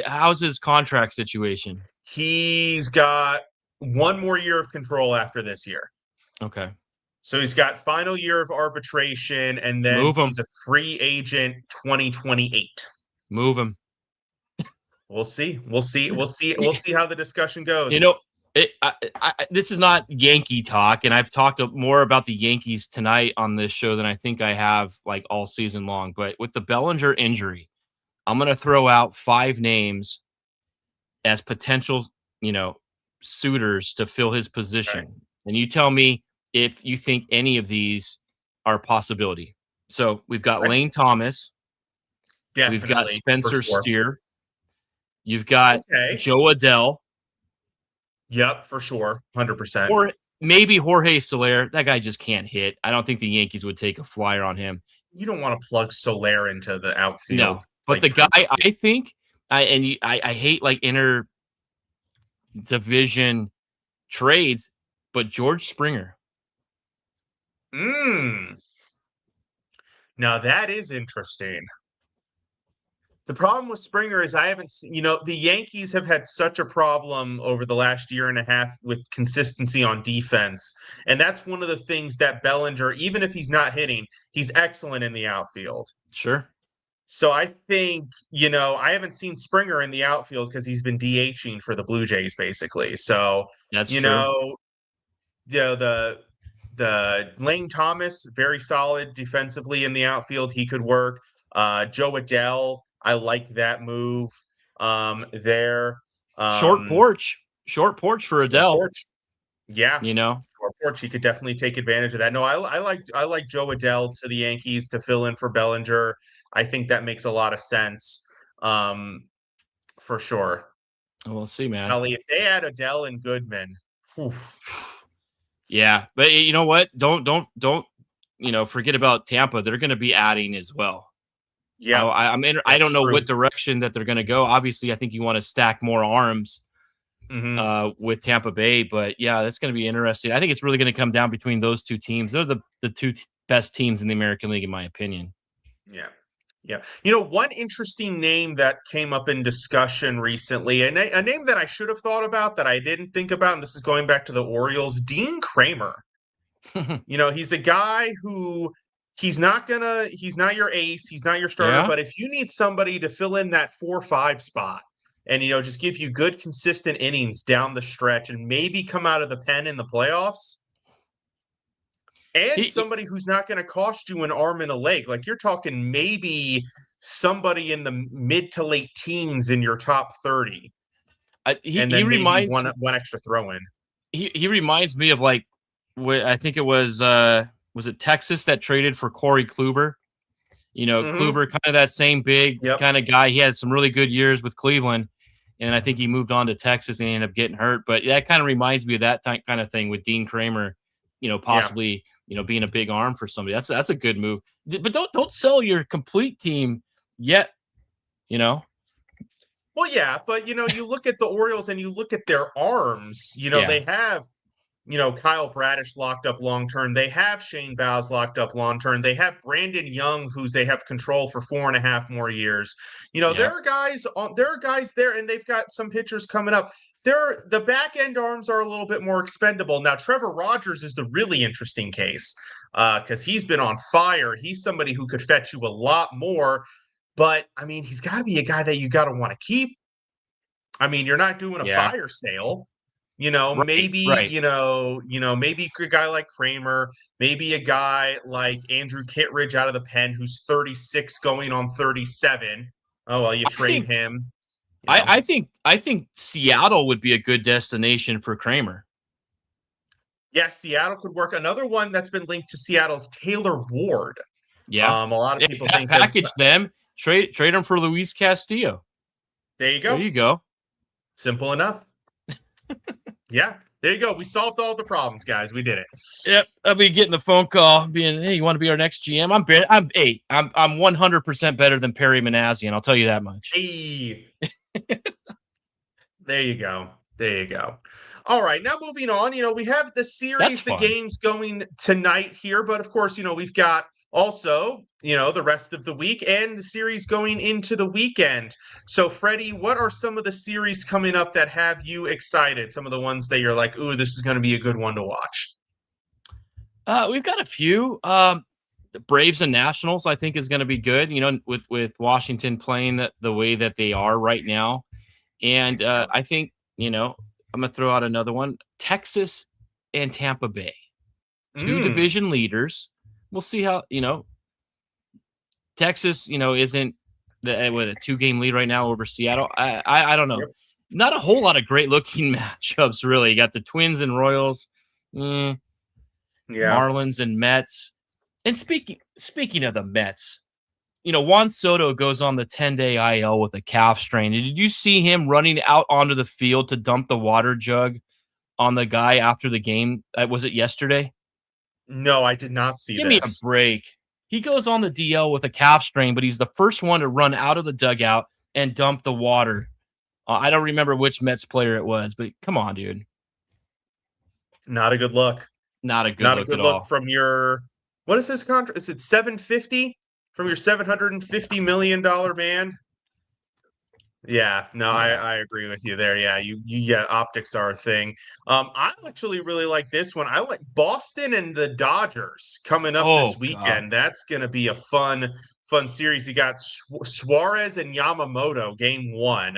How's his contract situation? He's got one more year of control after this year. Okay. So he's got final year of arbitration and then he's a free agent 2028. Move him. We'll see how the discussion goes. This is not Yankee talk, and I've talked more about the Yankees tonight on this show than I think I have like all season long. But with the Bellinger injury, I'm going to throw out 5 names as potential, suitors to fill his position. Okay. And you tell me if you think any of these are a possibility. So we've got Lane Thomas. Definitely, we've got Spencer Steer. You've got Joe Adell. Yep, for sure. 100%. Or maybe Jorge Soler. That guy just can't hit. I don't think the Yankees would take a flyer on him. You don't want to plug Soler into the outfield. No, but the guy I think, I hate like inter-division trades, but George Springer. Now that is interesting. The problem with Springer is I haven't seen, the Yankees have had such a problem over the last year and a half with consistency on defense. And that's one of the things that Bellinger, even if he's not hitting, he's excellent in the outfield. Sure. So I think, I haven't seen Springer in the outfield because he's been DHing for the Blue Jays basically. So, That's you true. know, the Lane Thomas, very solid defensively in the outfield. He could work. Joe Adell, I like that move there. Short Um, porch. Short porch for short Adele, porch. Yeah, you know. short porch. He could definitely take advantage of that. No, I like Joe Adell to the Yankees to fill in for Bellinger. I think that makes a lot of sense. For sure. We'll see, man. Ellie, if they add Adele and Goodman, whew, Yeah, but you know what? Don't forget about Tampa. They're going to be adding as well. yeah, I don't that's know true. what direction that they're going to go. Obviously, I think you want to stack more arms with Tampa Bay, but yeah, that's going to be interesting. I think it's really going to come down between those two teams. They're the two best teams in the American League, in my opinion. Yeah. Yeah. One interesting name that came up in discussion recently, and a name that I should have thought about that I didn't think about, and this is going back to the Orioles, Dean Kramer. He's a guy who he's not your ace, he's not your starter, Yeah. but if you need somebody to fill in that 4-5 spot and just give you good consistent innings down the stretch and maybe come out of the pen in the playoffs, and somebody who's not going to cost you an arm and a leg, like you're talking maybe somebody in the mid to late teens in your top 30, and then maybe one extra throw in. He reminds me of like I think it was it Texas that traded for Corey Kluber? Kluber, kind of that same big kind of guy. He had some really good years with Cleveland, and I think he moved on to Texas and he ended up getting hurt. But that kind of reminds me of that kind of thing with Dean Kramer, possibly being a big arm for somebody. That's a good move. But don't sell your complete team yet. Well, yeah, but you look at the Orioles and you look at their arms. They have Kyle Bradish locked up long term. They have Shane Baz locked up long term. They have Brandon Young, who's they have control for 4.5 more years. There are guys there, and they've got some pitchers coming up. The back end arms are a little bit more expendable. Now, Trevor Rogers is the really interesting case because he's been on fire. He's somebody who could fetch you a lot more, but I mean, he's got to be a guy that you got to want to keep. I mean, you're not doing a fire sale. Maybe, maybe a guy like Kramer, maybe a guy like Andrew Kittredge out of the pen, who's 36 going on 37. Oh, well, you trade him. I think Seattle would be a good destination for Kramer. Yeah, Seattle could work. Another one that's been linked to Seattle's Taylor Ward. Yeah. A lot of people think package them, trade them for Luis Castillo. There you go. There you go. Simple enough. Yeah, there you go. We solved all the problems, guys. We did it. Yep, I'll be getting the phone call, being, "Hey, you want to be our next GM?" I'm 100% better than Perry Manassian. I'll tell you that much. Hey, there you go. There you go. All right, now moving on. We have the series, the games going tonight here, but of course, we've got also, the rest of the week and the series going into the weekend. So, Freddie, what are some of the series coming up that have you excited? Some of the ones that you're like, ooh, this is going to be a good one to watch. We've got a few. The Braves and Nationals, I think, is going to be good, with Washington playing the way that they are right now. And I think, I'm going to throw out another one. Texas and Tampa Bay. Two division leaders. We'll see how, Texas, isn't with a 2-game lead right now over Seattle. I don't know. Yep. Not a whole lot of great looking matchups, really. You got the Twins and Royals, Marlins and Mets. And speaking of the Mets, Juan Soto goes on the 10-day IL with a calf strain. Did you see him running out onto the field to dump the water jug on the guy after the game? Was it yesterday? No, I did not see Give me a break. He goes on the DL with a calf strain, but he's the first one to run out of the dugout and dump the water. I don't remember which Mets player it was, but come on, dude. Not a good look. Not a good look from your, what is this contract? Is it $750 from your $750 million man? Yeah, no, yeah. I agree with you there. Yeah, optics are a thing. I actually really like this one. I like Boston and the Dodgers coming up this weekend. God. That's going to be a fun fun series. You got Suarez and Yamamoto, game 1.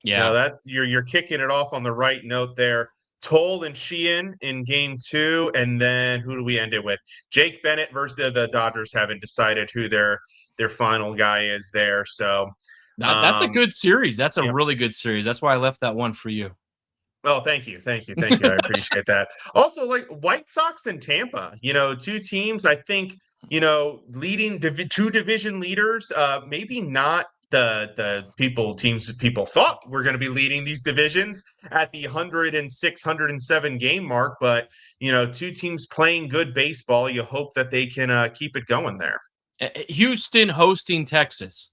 Yeah. That you're kicking it off on the right note there. Toll and Sheehan in game 2, and then who do we end it with? Jake Bennett versus the Dodgers haven't decided who their final guy is there. So that's a good series. That's a yeah. really good series. That's why I left that one for you. Well, thank you. I appreciate that. Also, like White Sox and Tampa, two teams, I think, leading two division leaders, maybe not the teams that people thought were going to be leading these divisions at the 106, 107 game mark. But, two teams playing good baseball. You hope that they can keep it going there. Houston hosting Texas.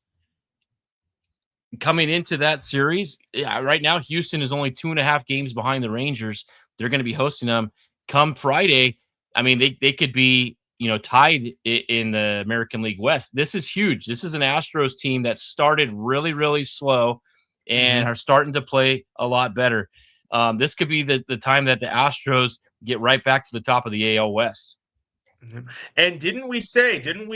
Coming into that series, right now, Houston is only 2.5 games behind the Rangers. They're going to be hosting them come Friday. I mean, they could be, tied in the American League West. This is huge. This is an Astros team that started really, really slow and are starting to play a lot better. This could be the time that the Astros get right back to the top of the AL West. And didn't we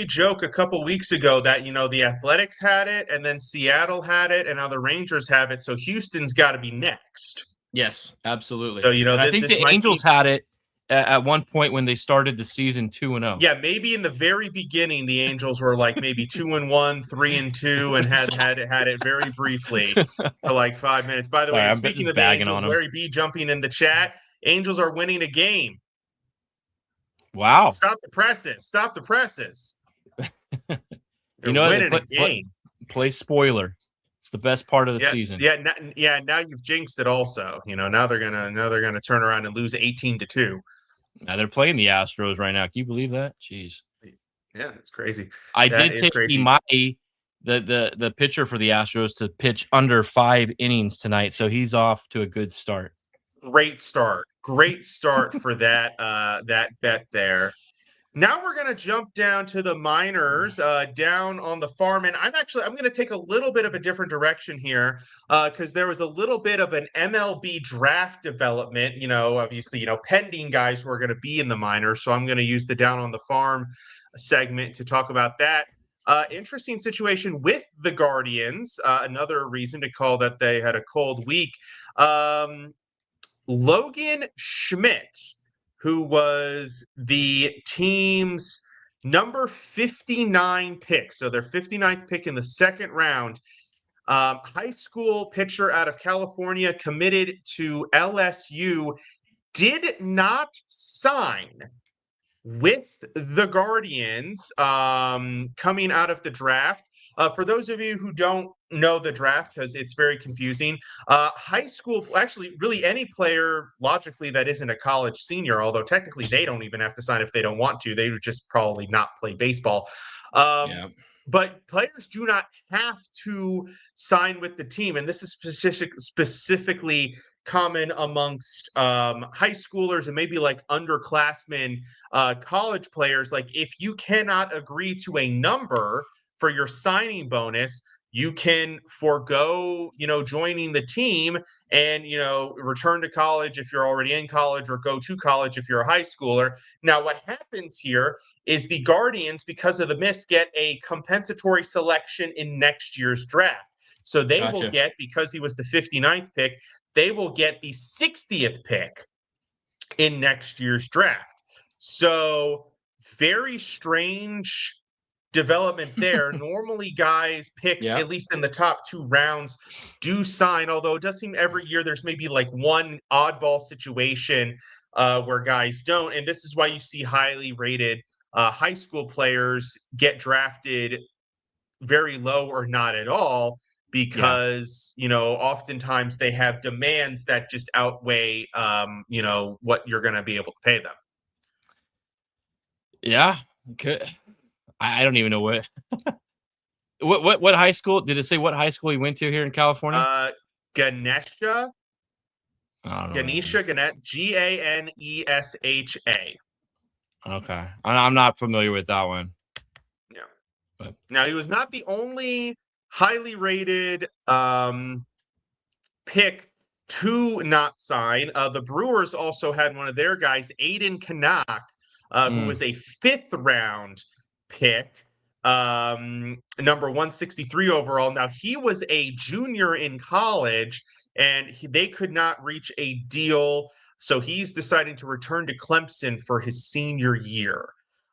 joke a couple weeks ago that, the Athletics had it and then Seattle had it and now the Rangers have it. So Houston's got to be next. Yes, absolutely. So, I think the Angels had it at one point when they started the season 2-0. Yeah, maybe in the very beginning, the Angels were like maybe 2-1, 3-2, and had it very briefly for like 5 minutes. By the way, speaking of the Angels, Larry B jumping in the chat, Angels are winning a game. Wow. Stop the presses. They're winning a game. Play spoiler. It's the best part of the season. Yeah, now you've jinxed it also. Now they're gonna turn around and lose 18-2. Now they're playing the Astros right now. Can you believe that? Jeez. Yeah, it's crazy. I did take Imai, the pitcher for the Astros, to pitch under 5 innings tonight, so he's off to a good start. Great start for that bet there. Now we're going to jump down to the minors, down on the farm. And I'm going to take a little bit of a different direction here because there was a little bit of an MLB draft development, obviously, pending guys who are going to be in the minors. So I'm going to use the down on the farm segment to talk about that. Interesting situation with the Guardians. Another reason to call that they had a cold week. Logan Schmidt, who was the team's number 59 pick. So their 59th pick in the second round. High school pitcher out of California, committed to LSU, did not sign with the Guardians coming out of the draft. For those of you who don't know the draft, because it's very confusing, high school, actually really any player logically that isn't a college senior, although technically they don't even have to sign if they don't want to, they would just probably not play baseball. But players do not have to sign with the team, and this is specifically common amongst high schoolers and maybe like underclassmen college players. Like if you cannot agree to a number for your signing bonus, you can forego, joining the team and, return to college if you're already in college or go to college if you're a high schooler. Now, what happens here is the Guardians, because of the miss, get a compensatory selection in next year's draft. So they will get, because he was the 59th pick, they will get the 60th pick in next year's draft. So very strange development there. Normally guys picked at least in the top 2 rounds do sign, although it does seem every year there's maybe like one oddball situation where guys don't. And this is why you see highly rated high school players get drafted very low or not at all, because oftentimes they have demands that just outweigh what you're going to be able to pay them. Yeah, I don't even know what what high school did it say? What high school he went to here in California? Ganesha. Ganesha, Ganesha. Okay, I'm not familiar with that one. Yeah, but now he was not the only highly rated pick to not sign. The Brewers also had one of their guys, Aiden Kanak, who was a 5th round pick. number 163 overall. Now, he was a junior in college, and they could not reach a deal. So he's deciding to return to Clemson for his senior year.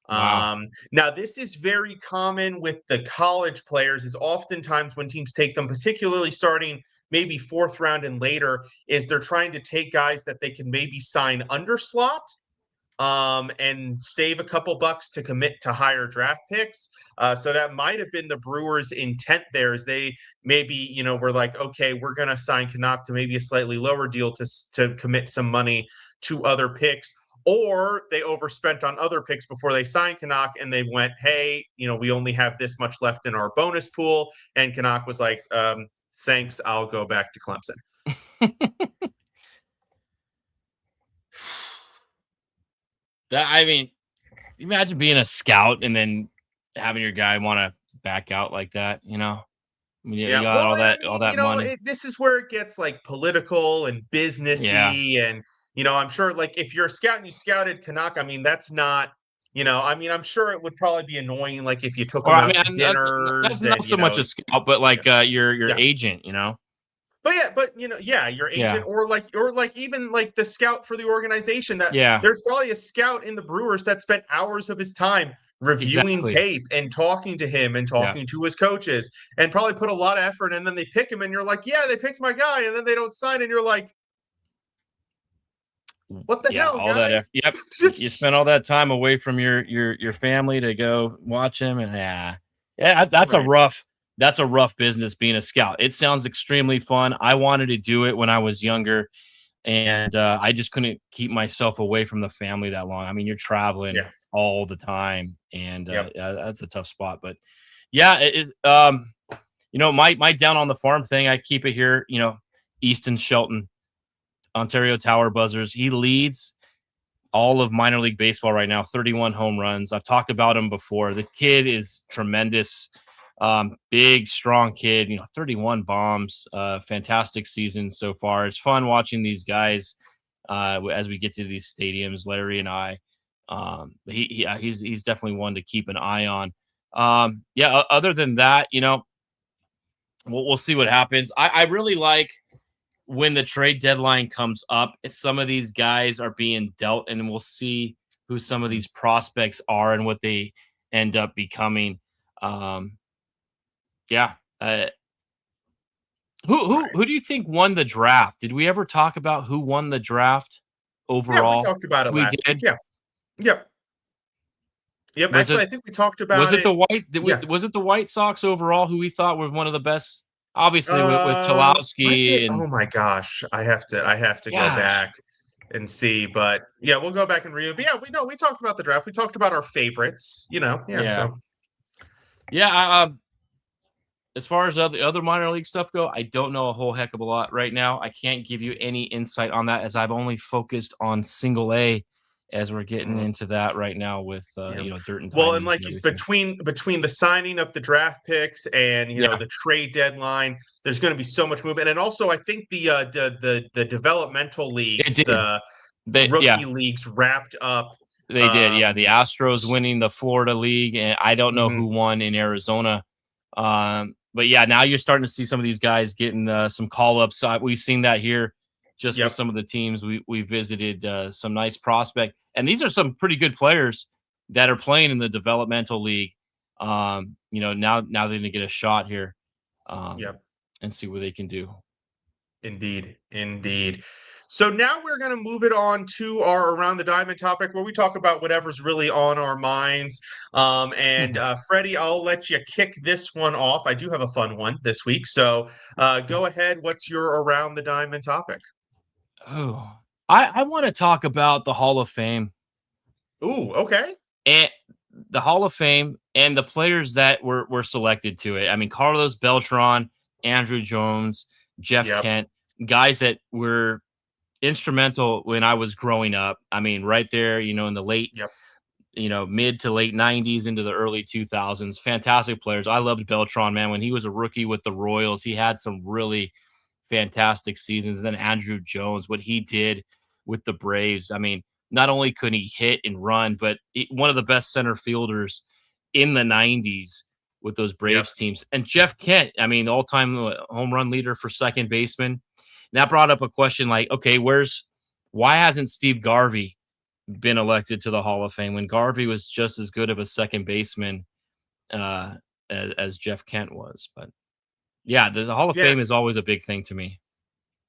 Wow. Now, this is very common with the college players, is oftentimes when teams take them, particularly starting maybe fourth round and later, is they're trying to take guys that they can maybe sign under slot and save a couple bucks to commit to higher draft picks. So that might have been the Brewers' intent there, is they maybe, were like, okay, we're going to sign Canuck to maybe a slightly lower deal to commit some money to other picks. Or they overspent on other picks before they signed Canuck, and they went, hey, we only have this much left in our bonus pool. And Canuck was like, thanks, I'll go back to Clemson. Imagine being a scout and then having your guy want to back out like that, You got all that money. This is where it gets like political and businessy, and I'm sure, like, if you're a scout and you scouted Canuck, that's not, I'm sure it would probably be annoying, like, if you took them out to dinners. That's not so much a scout, but like your agent, But your agent, or even like the scout for the organization. There's probably a scout in the Brewers that spent hours of his time reviewing tape and talking to him and talking to his coaches, and probably put a lot of effort. And then they pick him, and you're like, yeah, they picked my guy, and then they don't sign, and you're like, what the hell, all guys? That you spent all that time away from your family to go watch him, and that's right. That's a rough business being a scout. It sounds extremely fun. I wanted to do it when I was younger, and I just couldn't keep myself away from the family that long. You're traveling all the time, and that's a tough spot. But my down on the farm thing, I keep it here. Easton Shelton, Ontario Tower Buzzers. He leads all of minor league baseball right now, 31 home runs. I've talked about him before. The kid is tremendous. Big, strong kid, 31 bombs, fantastic season so far. It's fun watching these guys as we get to these stadiums, Larry and I. He's definitely one to keep an eye on. Other than that, we'll see what happens. I really like when the trade deadline comes up, some of these guys are being dealt, and we'll see who some of these prospects are and what they end up becoming. Who do you think won the draft? Did we ever talk about who won the draft overall? Yeah, we talked about it last week. Yep. Actually, I think we talked about it. Was it the White Sox overall who we thought were one of the best? Obviously, with Cholowski. Oh my gosh, I have to go back and see. But we'll go back and review. But we talked about the draft. We talked about our favorites. As far as the other minor league stuff go, I don't know a whole heck of a lot right now. I can't give you any insight on that, as I've only focused on single A, as we're getting into that right now with dirt and well, and like between the signing of the draft picks and the trade deadline, there's going to be so much movement. And also, I think the developmental leagues, the rookie leagues wrapped up. They did, the Astros winning the Florida League, and I don't know who won in Arizona. But now you're starting to see some of these guys getting some call-ups. We've seen that here just with some of the teams we visited, some nice prospect. And these are some pretty good players that are playing in the developmental league. Now they're going to get a shot here and see what they can do. Indeed. So now we're going to move it on to our Around the Diamond topic, where we talk about whatever's really on our minds. Freddie, I'll let you kick this one off. I do have a fun one this week. So go ahead. What's your Around the Diamond topic? Oh, I want to talk about the Hall of Fame. Ooh, okay. And the Hall of Fame and the players that were selected to it. Carlos Beltran, Andrew Jones, Jeff Kent, guys that were instrumental when I was growing up. Right there, in the late, mid to late 90s into the early 2000s. Fantastic players. I loved Beltran, man. When he was a rookie with the Royals, he had some really fantastic seasons. And then Andrew Jones, what he did with the Braves. Not only could he hit and run, but one of the best center fielders in the 90s with those Braves teams. And Jeff Kent, I mean, the all-time home run leader for second baseman. And that brought up a question like, okay, why hasn't Steve Garvey been elected to the Hall of Fame when Garvey was just as good of a second baseman as Jeff Kent was? But yeah, the Hall of Fame is always a big thing to me.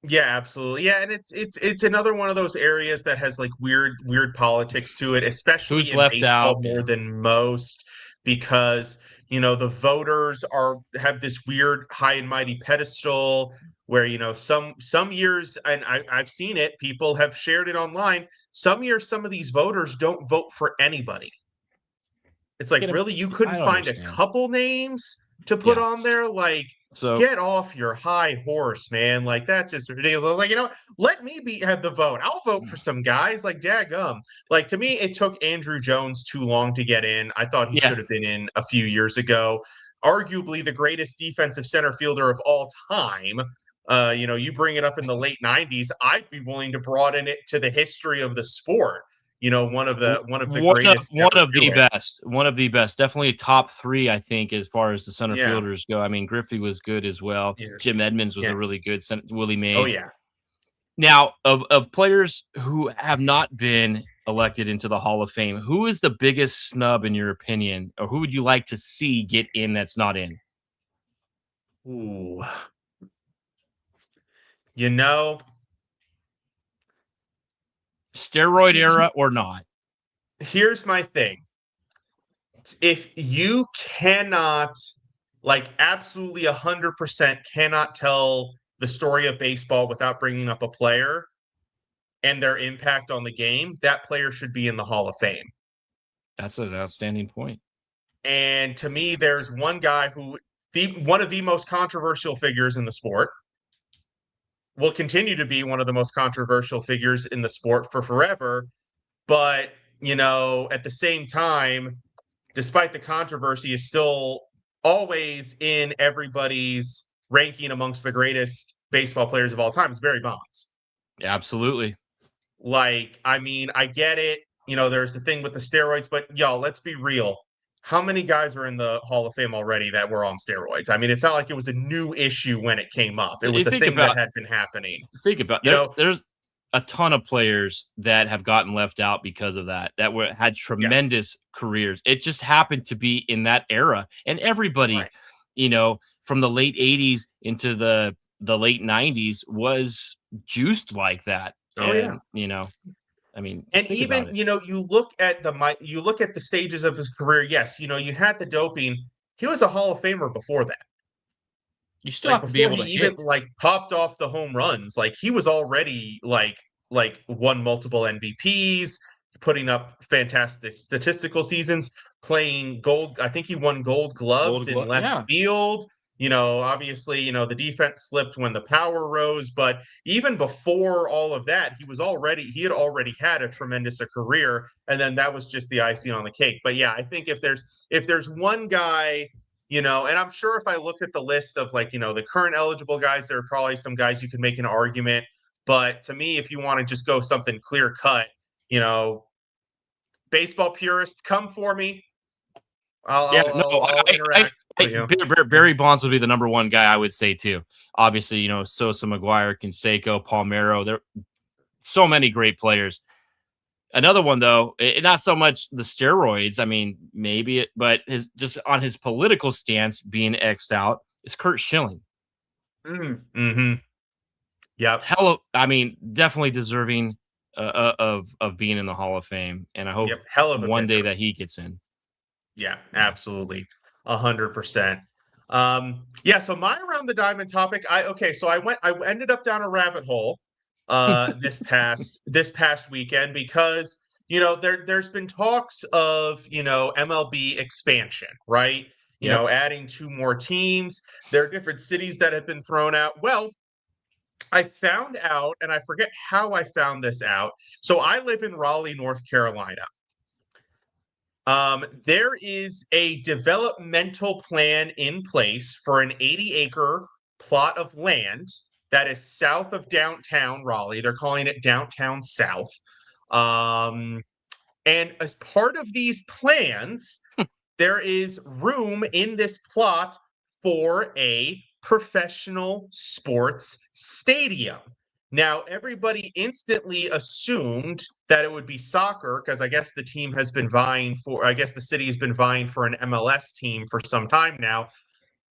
Yeah, absolutely. Yeah, and it's another one of those areas that has like weird politics to it, especially in baseball more than most, because the voters have this weird high and mighty pedestal where some years, and I've seen it, people have shared it online. Some years, some of these voters don't vote for anybody. It's like, really, you couldn't find a couple names to put on there? Like, so get off your high horse, man. Like, that's just ridiculous. Like, let me have the vote. I'll vote for some guys. Like, daggum. Like, to me, it took Andrew Jones too long to get in. I thought he should have been in a few years ago. Arguably the greatest defensive center fielder of all time. You bring it up in the late 90s, I'd be willing to broaden it to the history of the sport. One of the greatest, one of the best, definitely a top three, I think, as far as the center fielders go. I mean, Griffey was good as well. Yeah. Jim Edmonds was a really good Willie Mays. Oh yeah. Now, of players who have not been elected into the Hall of Fame, who is the biggest snub in your opinion, or who would you like to see get in that's not in? Ooh. Steroid era or not? Here's my thing. If you cannot, like, absolutely 100% cannot tell the story of baseball without bringing up a player and their impact on the game, that player should be in the Hall of Fame. That's an outstanding point. And to me, there's one guy one of the most controversial figures in the sport, will continue to be one of the most controversial figures in the sport for forever. But, at the same time, despite the controversy, is still always in everybody's ranking amongst the greatest baseball players of all time. It's Barry Bonds. Absolutely. Like, I mean, I get it. There's the thing with the steroids, but y'all, let's be real. How many guys are in the Hall of Fame already that were on steroids? I mean, it's not like it was a new issue when it came up. It was a thing that had been happening. Think about there's a ton of players that have gotten left out because of that had tremendous careers. It just happened to be in that era. And everybody, from the late 80s into the late 90s was juiced like that. Oh, and, I mean, and even you look at the stages of his career. Yes, you had the doping. He was a Hall of Famer before that. You still have to be able to even popped off the home runs. Like, he was already like won multiple MVPs, putting up fantastic statistical seasons, playing gold. I think he won Gold Gloves in left field. Obviously, the defense slipped when the power rose, but even before all of that, he had already had a tremendous career, and then that was just the icing on the cake. But yeah, I think if there's one guy, and I'm sure if I look at the list of the current eligible guys, there are probably some guys you could make an argument. But to me, if you want to just go something clear cut, baseball purists, come for me. I'll interact. Barry Bonds would be the number one guy I would say too. Obviously, Sosa, McGuire, Canseco, Palmeiro. There are so many great players. Another one though, not so much the steroids. I mean, maybe but just on his political stance being X'd out is Curt Schilling. Mm-hmm. Yeah. Definitely deserving of being in the Hall of Fame, and I hope one day that he gets in. Yeah, absolutely. 100%. So my around the diamond topic, I ended up down a rabbit hole this past weekend because there's been talks of MLB expansion, right? Adding 2 more teams. There are different cities that have been thrown out. Well, I found out, and I forget how I found this out. So I live in Raleigh, North Carolina. There is a developmental plan in place for an 80-acre plot of land that is south of downtown Raleigh. They're calling it Downtown South. And as part of these plans, there is room in this plot for a professional sports stadium. Now, everybody instantly assumed that it would be soccer because I guess the city has been vying for an MLS team for some time now.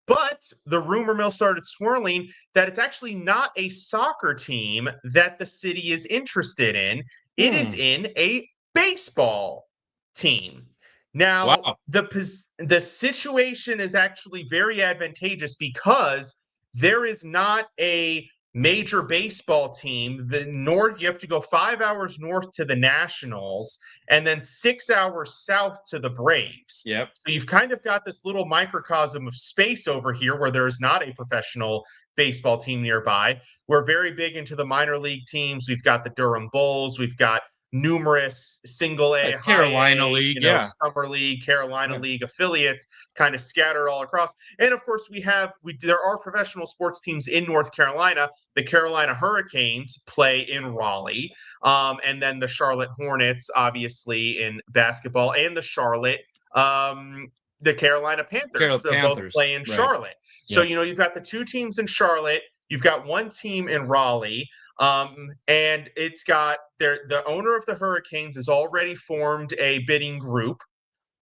But the rumor mill started swirling that it's actually not a soccer team that the city is interested in. It is in a baseball team. Now, the situation is actually very advantageous because there is not a major baseball team. You have to go 5 hours north to the Nationals and then 6 hours south to the Braves. Yep. So you've kind of got this little microcosm of space over here where there is not a professional baseball team nearby. We're very big into the minor league teams. We've got the Durham Bulls. We've got numerous single A, like Carolina League, Summer League, Carolina League affiliates kind of scattered all across. And of course, there are professional sports teams in North Carolina. The Carolina Hurricanes play in Raleigh, and then the Charlotte Hornets, obviously in basketball, and the Carolina Panthers both play in Charlotte. So you've got the two teams in Charlotte. You've got one team in Raleigh. And it's got the owner of the Hurricanes has already formed a bidding group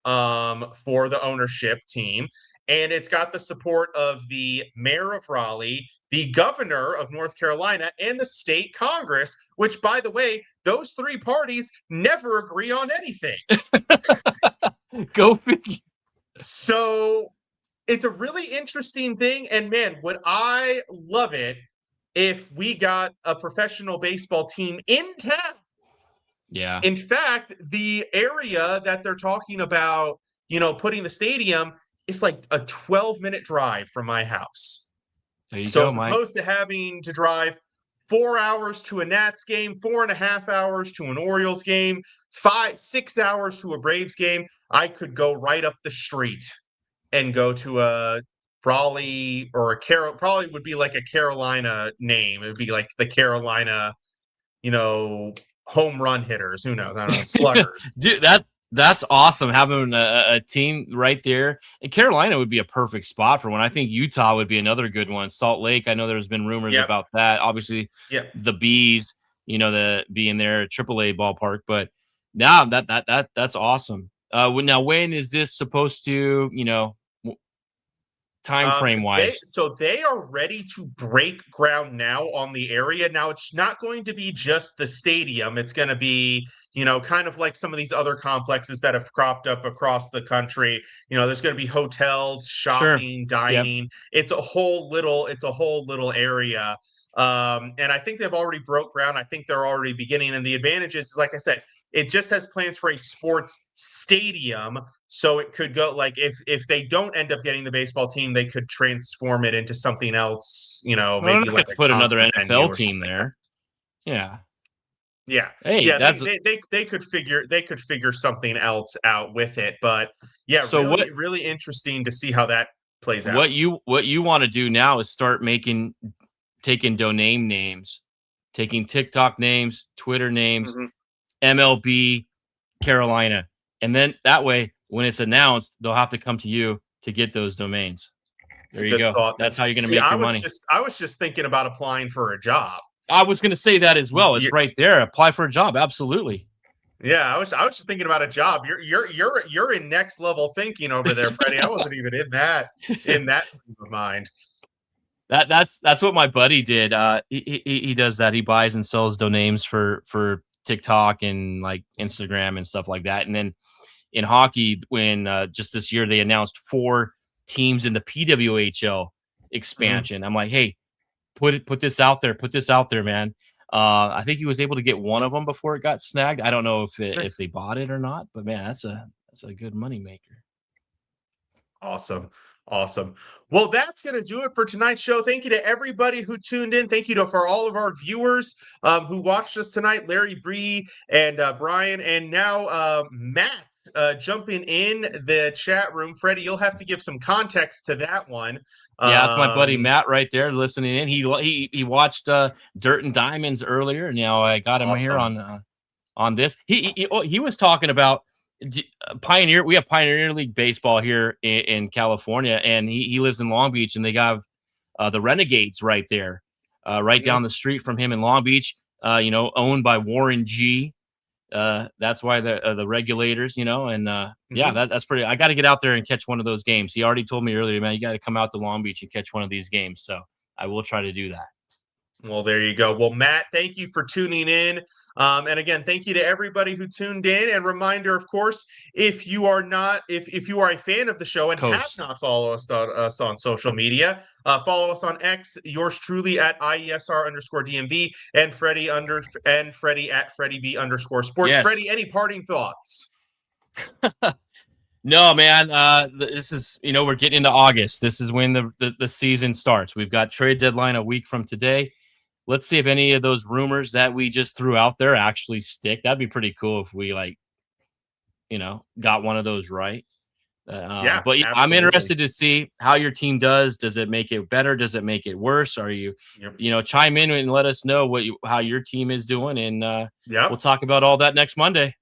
for the ownership team. And it's got the support of the mayor of Raleigh, the governor of North Carolina, and the state Congress, which, by the way, those three parties never agree on anything. Go figure. So it's a really interesting thing. And man, would I love it if we got a professional baseball team in town. Yeah. In fact, the area that they're talking about, putting the stadium is like a 12-minute drive from my house. As opposed to having to drive 4 hours to a Nats game, 4.5 hours to an Orioles game, 6 hours to a Braves game, I could go right up the street and go to a Raleigh or probably would be like a Carolina name. It would be like the Carolina, home run hitters. Who knows? I don't know, sluggers. Dude, that's awesome having a team right there. And Carolina would be a perfect spot for one. I think Utah would be another good one. Salt Lake, I know there's been rumors about that. Obviously, the Bees, the being there at AAA ballpark. But now that's awesome. Now, when is this supposed to, time frame wise? They are ready to break ground now on the area. Now, it's not going to be just the stadium. It's going to be, kind of like some of these other complexes that have cropped up across the country. There's going to be hotels, shopping, dining. It's a whole little area. And I think they've already broke ground. I think they're already beginning. And the advantage is, like I said, it just has plans for a sports stadium. So it could go if they don't end up getting the baseball team, they could transform it into something else, maybe like put another NFL team there. Yeah. Yeah. Hey, they could figure something else out with it. But yeah, so really interesting to see how that plays out. What you want to do now is start taking domain names, taking TikTok names, Twitter names, MLB, Carolina. And then that way, when it's announced, they'll have to come to you to get those domains. There you go. Thought. That's how you're going to make your money. I was just thinking about applying for a job. I was going to say that as well. It's right there. Apply for a job. Absolutely. Yeah, I was just thinking about a job. You're in next level thinking over there, Freddie. I wasn't even in that of mind. That's what my buddy did. He does that. He buys and sells domains for TikTok and like Instagram and stuff like that. And then in hockey, when just this year they announced 4 teams in the PWHL expansion, I'm like, hey, put this out there, man. I think he was able to get one of them before it got snagged. I don't know if they bought it or not, but man, that's a good money maker. Awesome. Well, that's going to do it for tonight's show. Thank you to everybody who tuned in. Thank you for all of our viewers who watched us tonight, Larry, Bree, and Brian, and now Matt jumping in the chat room. Freddie, you'll have to give some context to that one. Yeah, that's my buddy Matt right there listening in. He watched Dirt and Diamonds earlier. Now I got him here on this. He was talking about Pioneer. We have Pioneer League baseball here in California, and he lives in Long Beach, and they got the Renegades right there, right down the street from him in Long Beach. Owned by Warren G. That's why the regulators, and that's pretty. I got to get out there and catch one of those games. He already told me earlier, man, you got to come out to Long Beach and catch one of these games. So I will try to do that. Well, there you go. Well, Matt, thank you for tuning in. And again, thank you to everybody who tuned in. And reminder, of course, if you are a fan of the show and have not followed us on social media, follow us on X, yours truly at IESR_DMV, and Freddie at FreddieB_sports. Yes. Freddie, any parting thoughts? No, man. This is, we're getting into August. This is when the season starts. We've got trade deadline a week from today. Let's see if any of those rumors that we just threw out there actually stick. That'd be pretty cool if we got one of those right. But I'm interested to see how your team does. Does it make it better? Does it make it worse? Are you, chime in and let us know how your team is doing. And we'll talk about all that next Monday.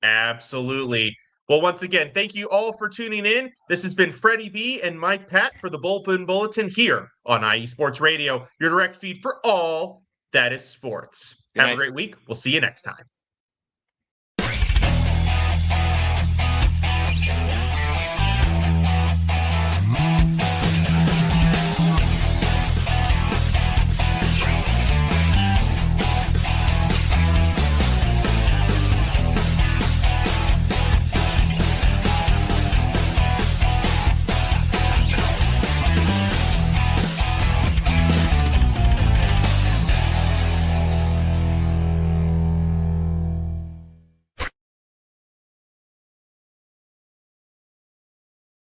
Absolutely. Well, once again, thank you all for tuning in. This has been Freddie B and Mike Patt for the Bullpen Bulletin here on IE Sports Radio, your direct feed for all that is sports. Have a great week. We'll see you next time.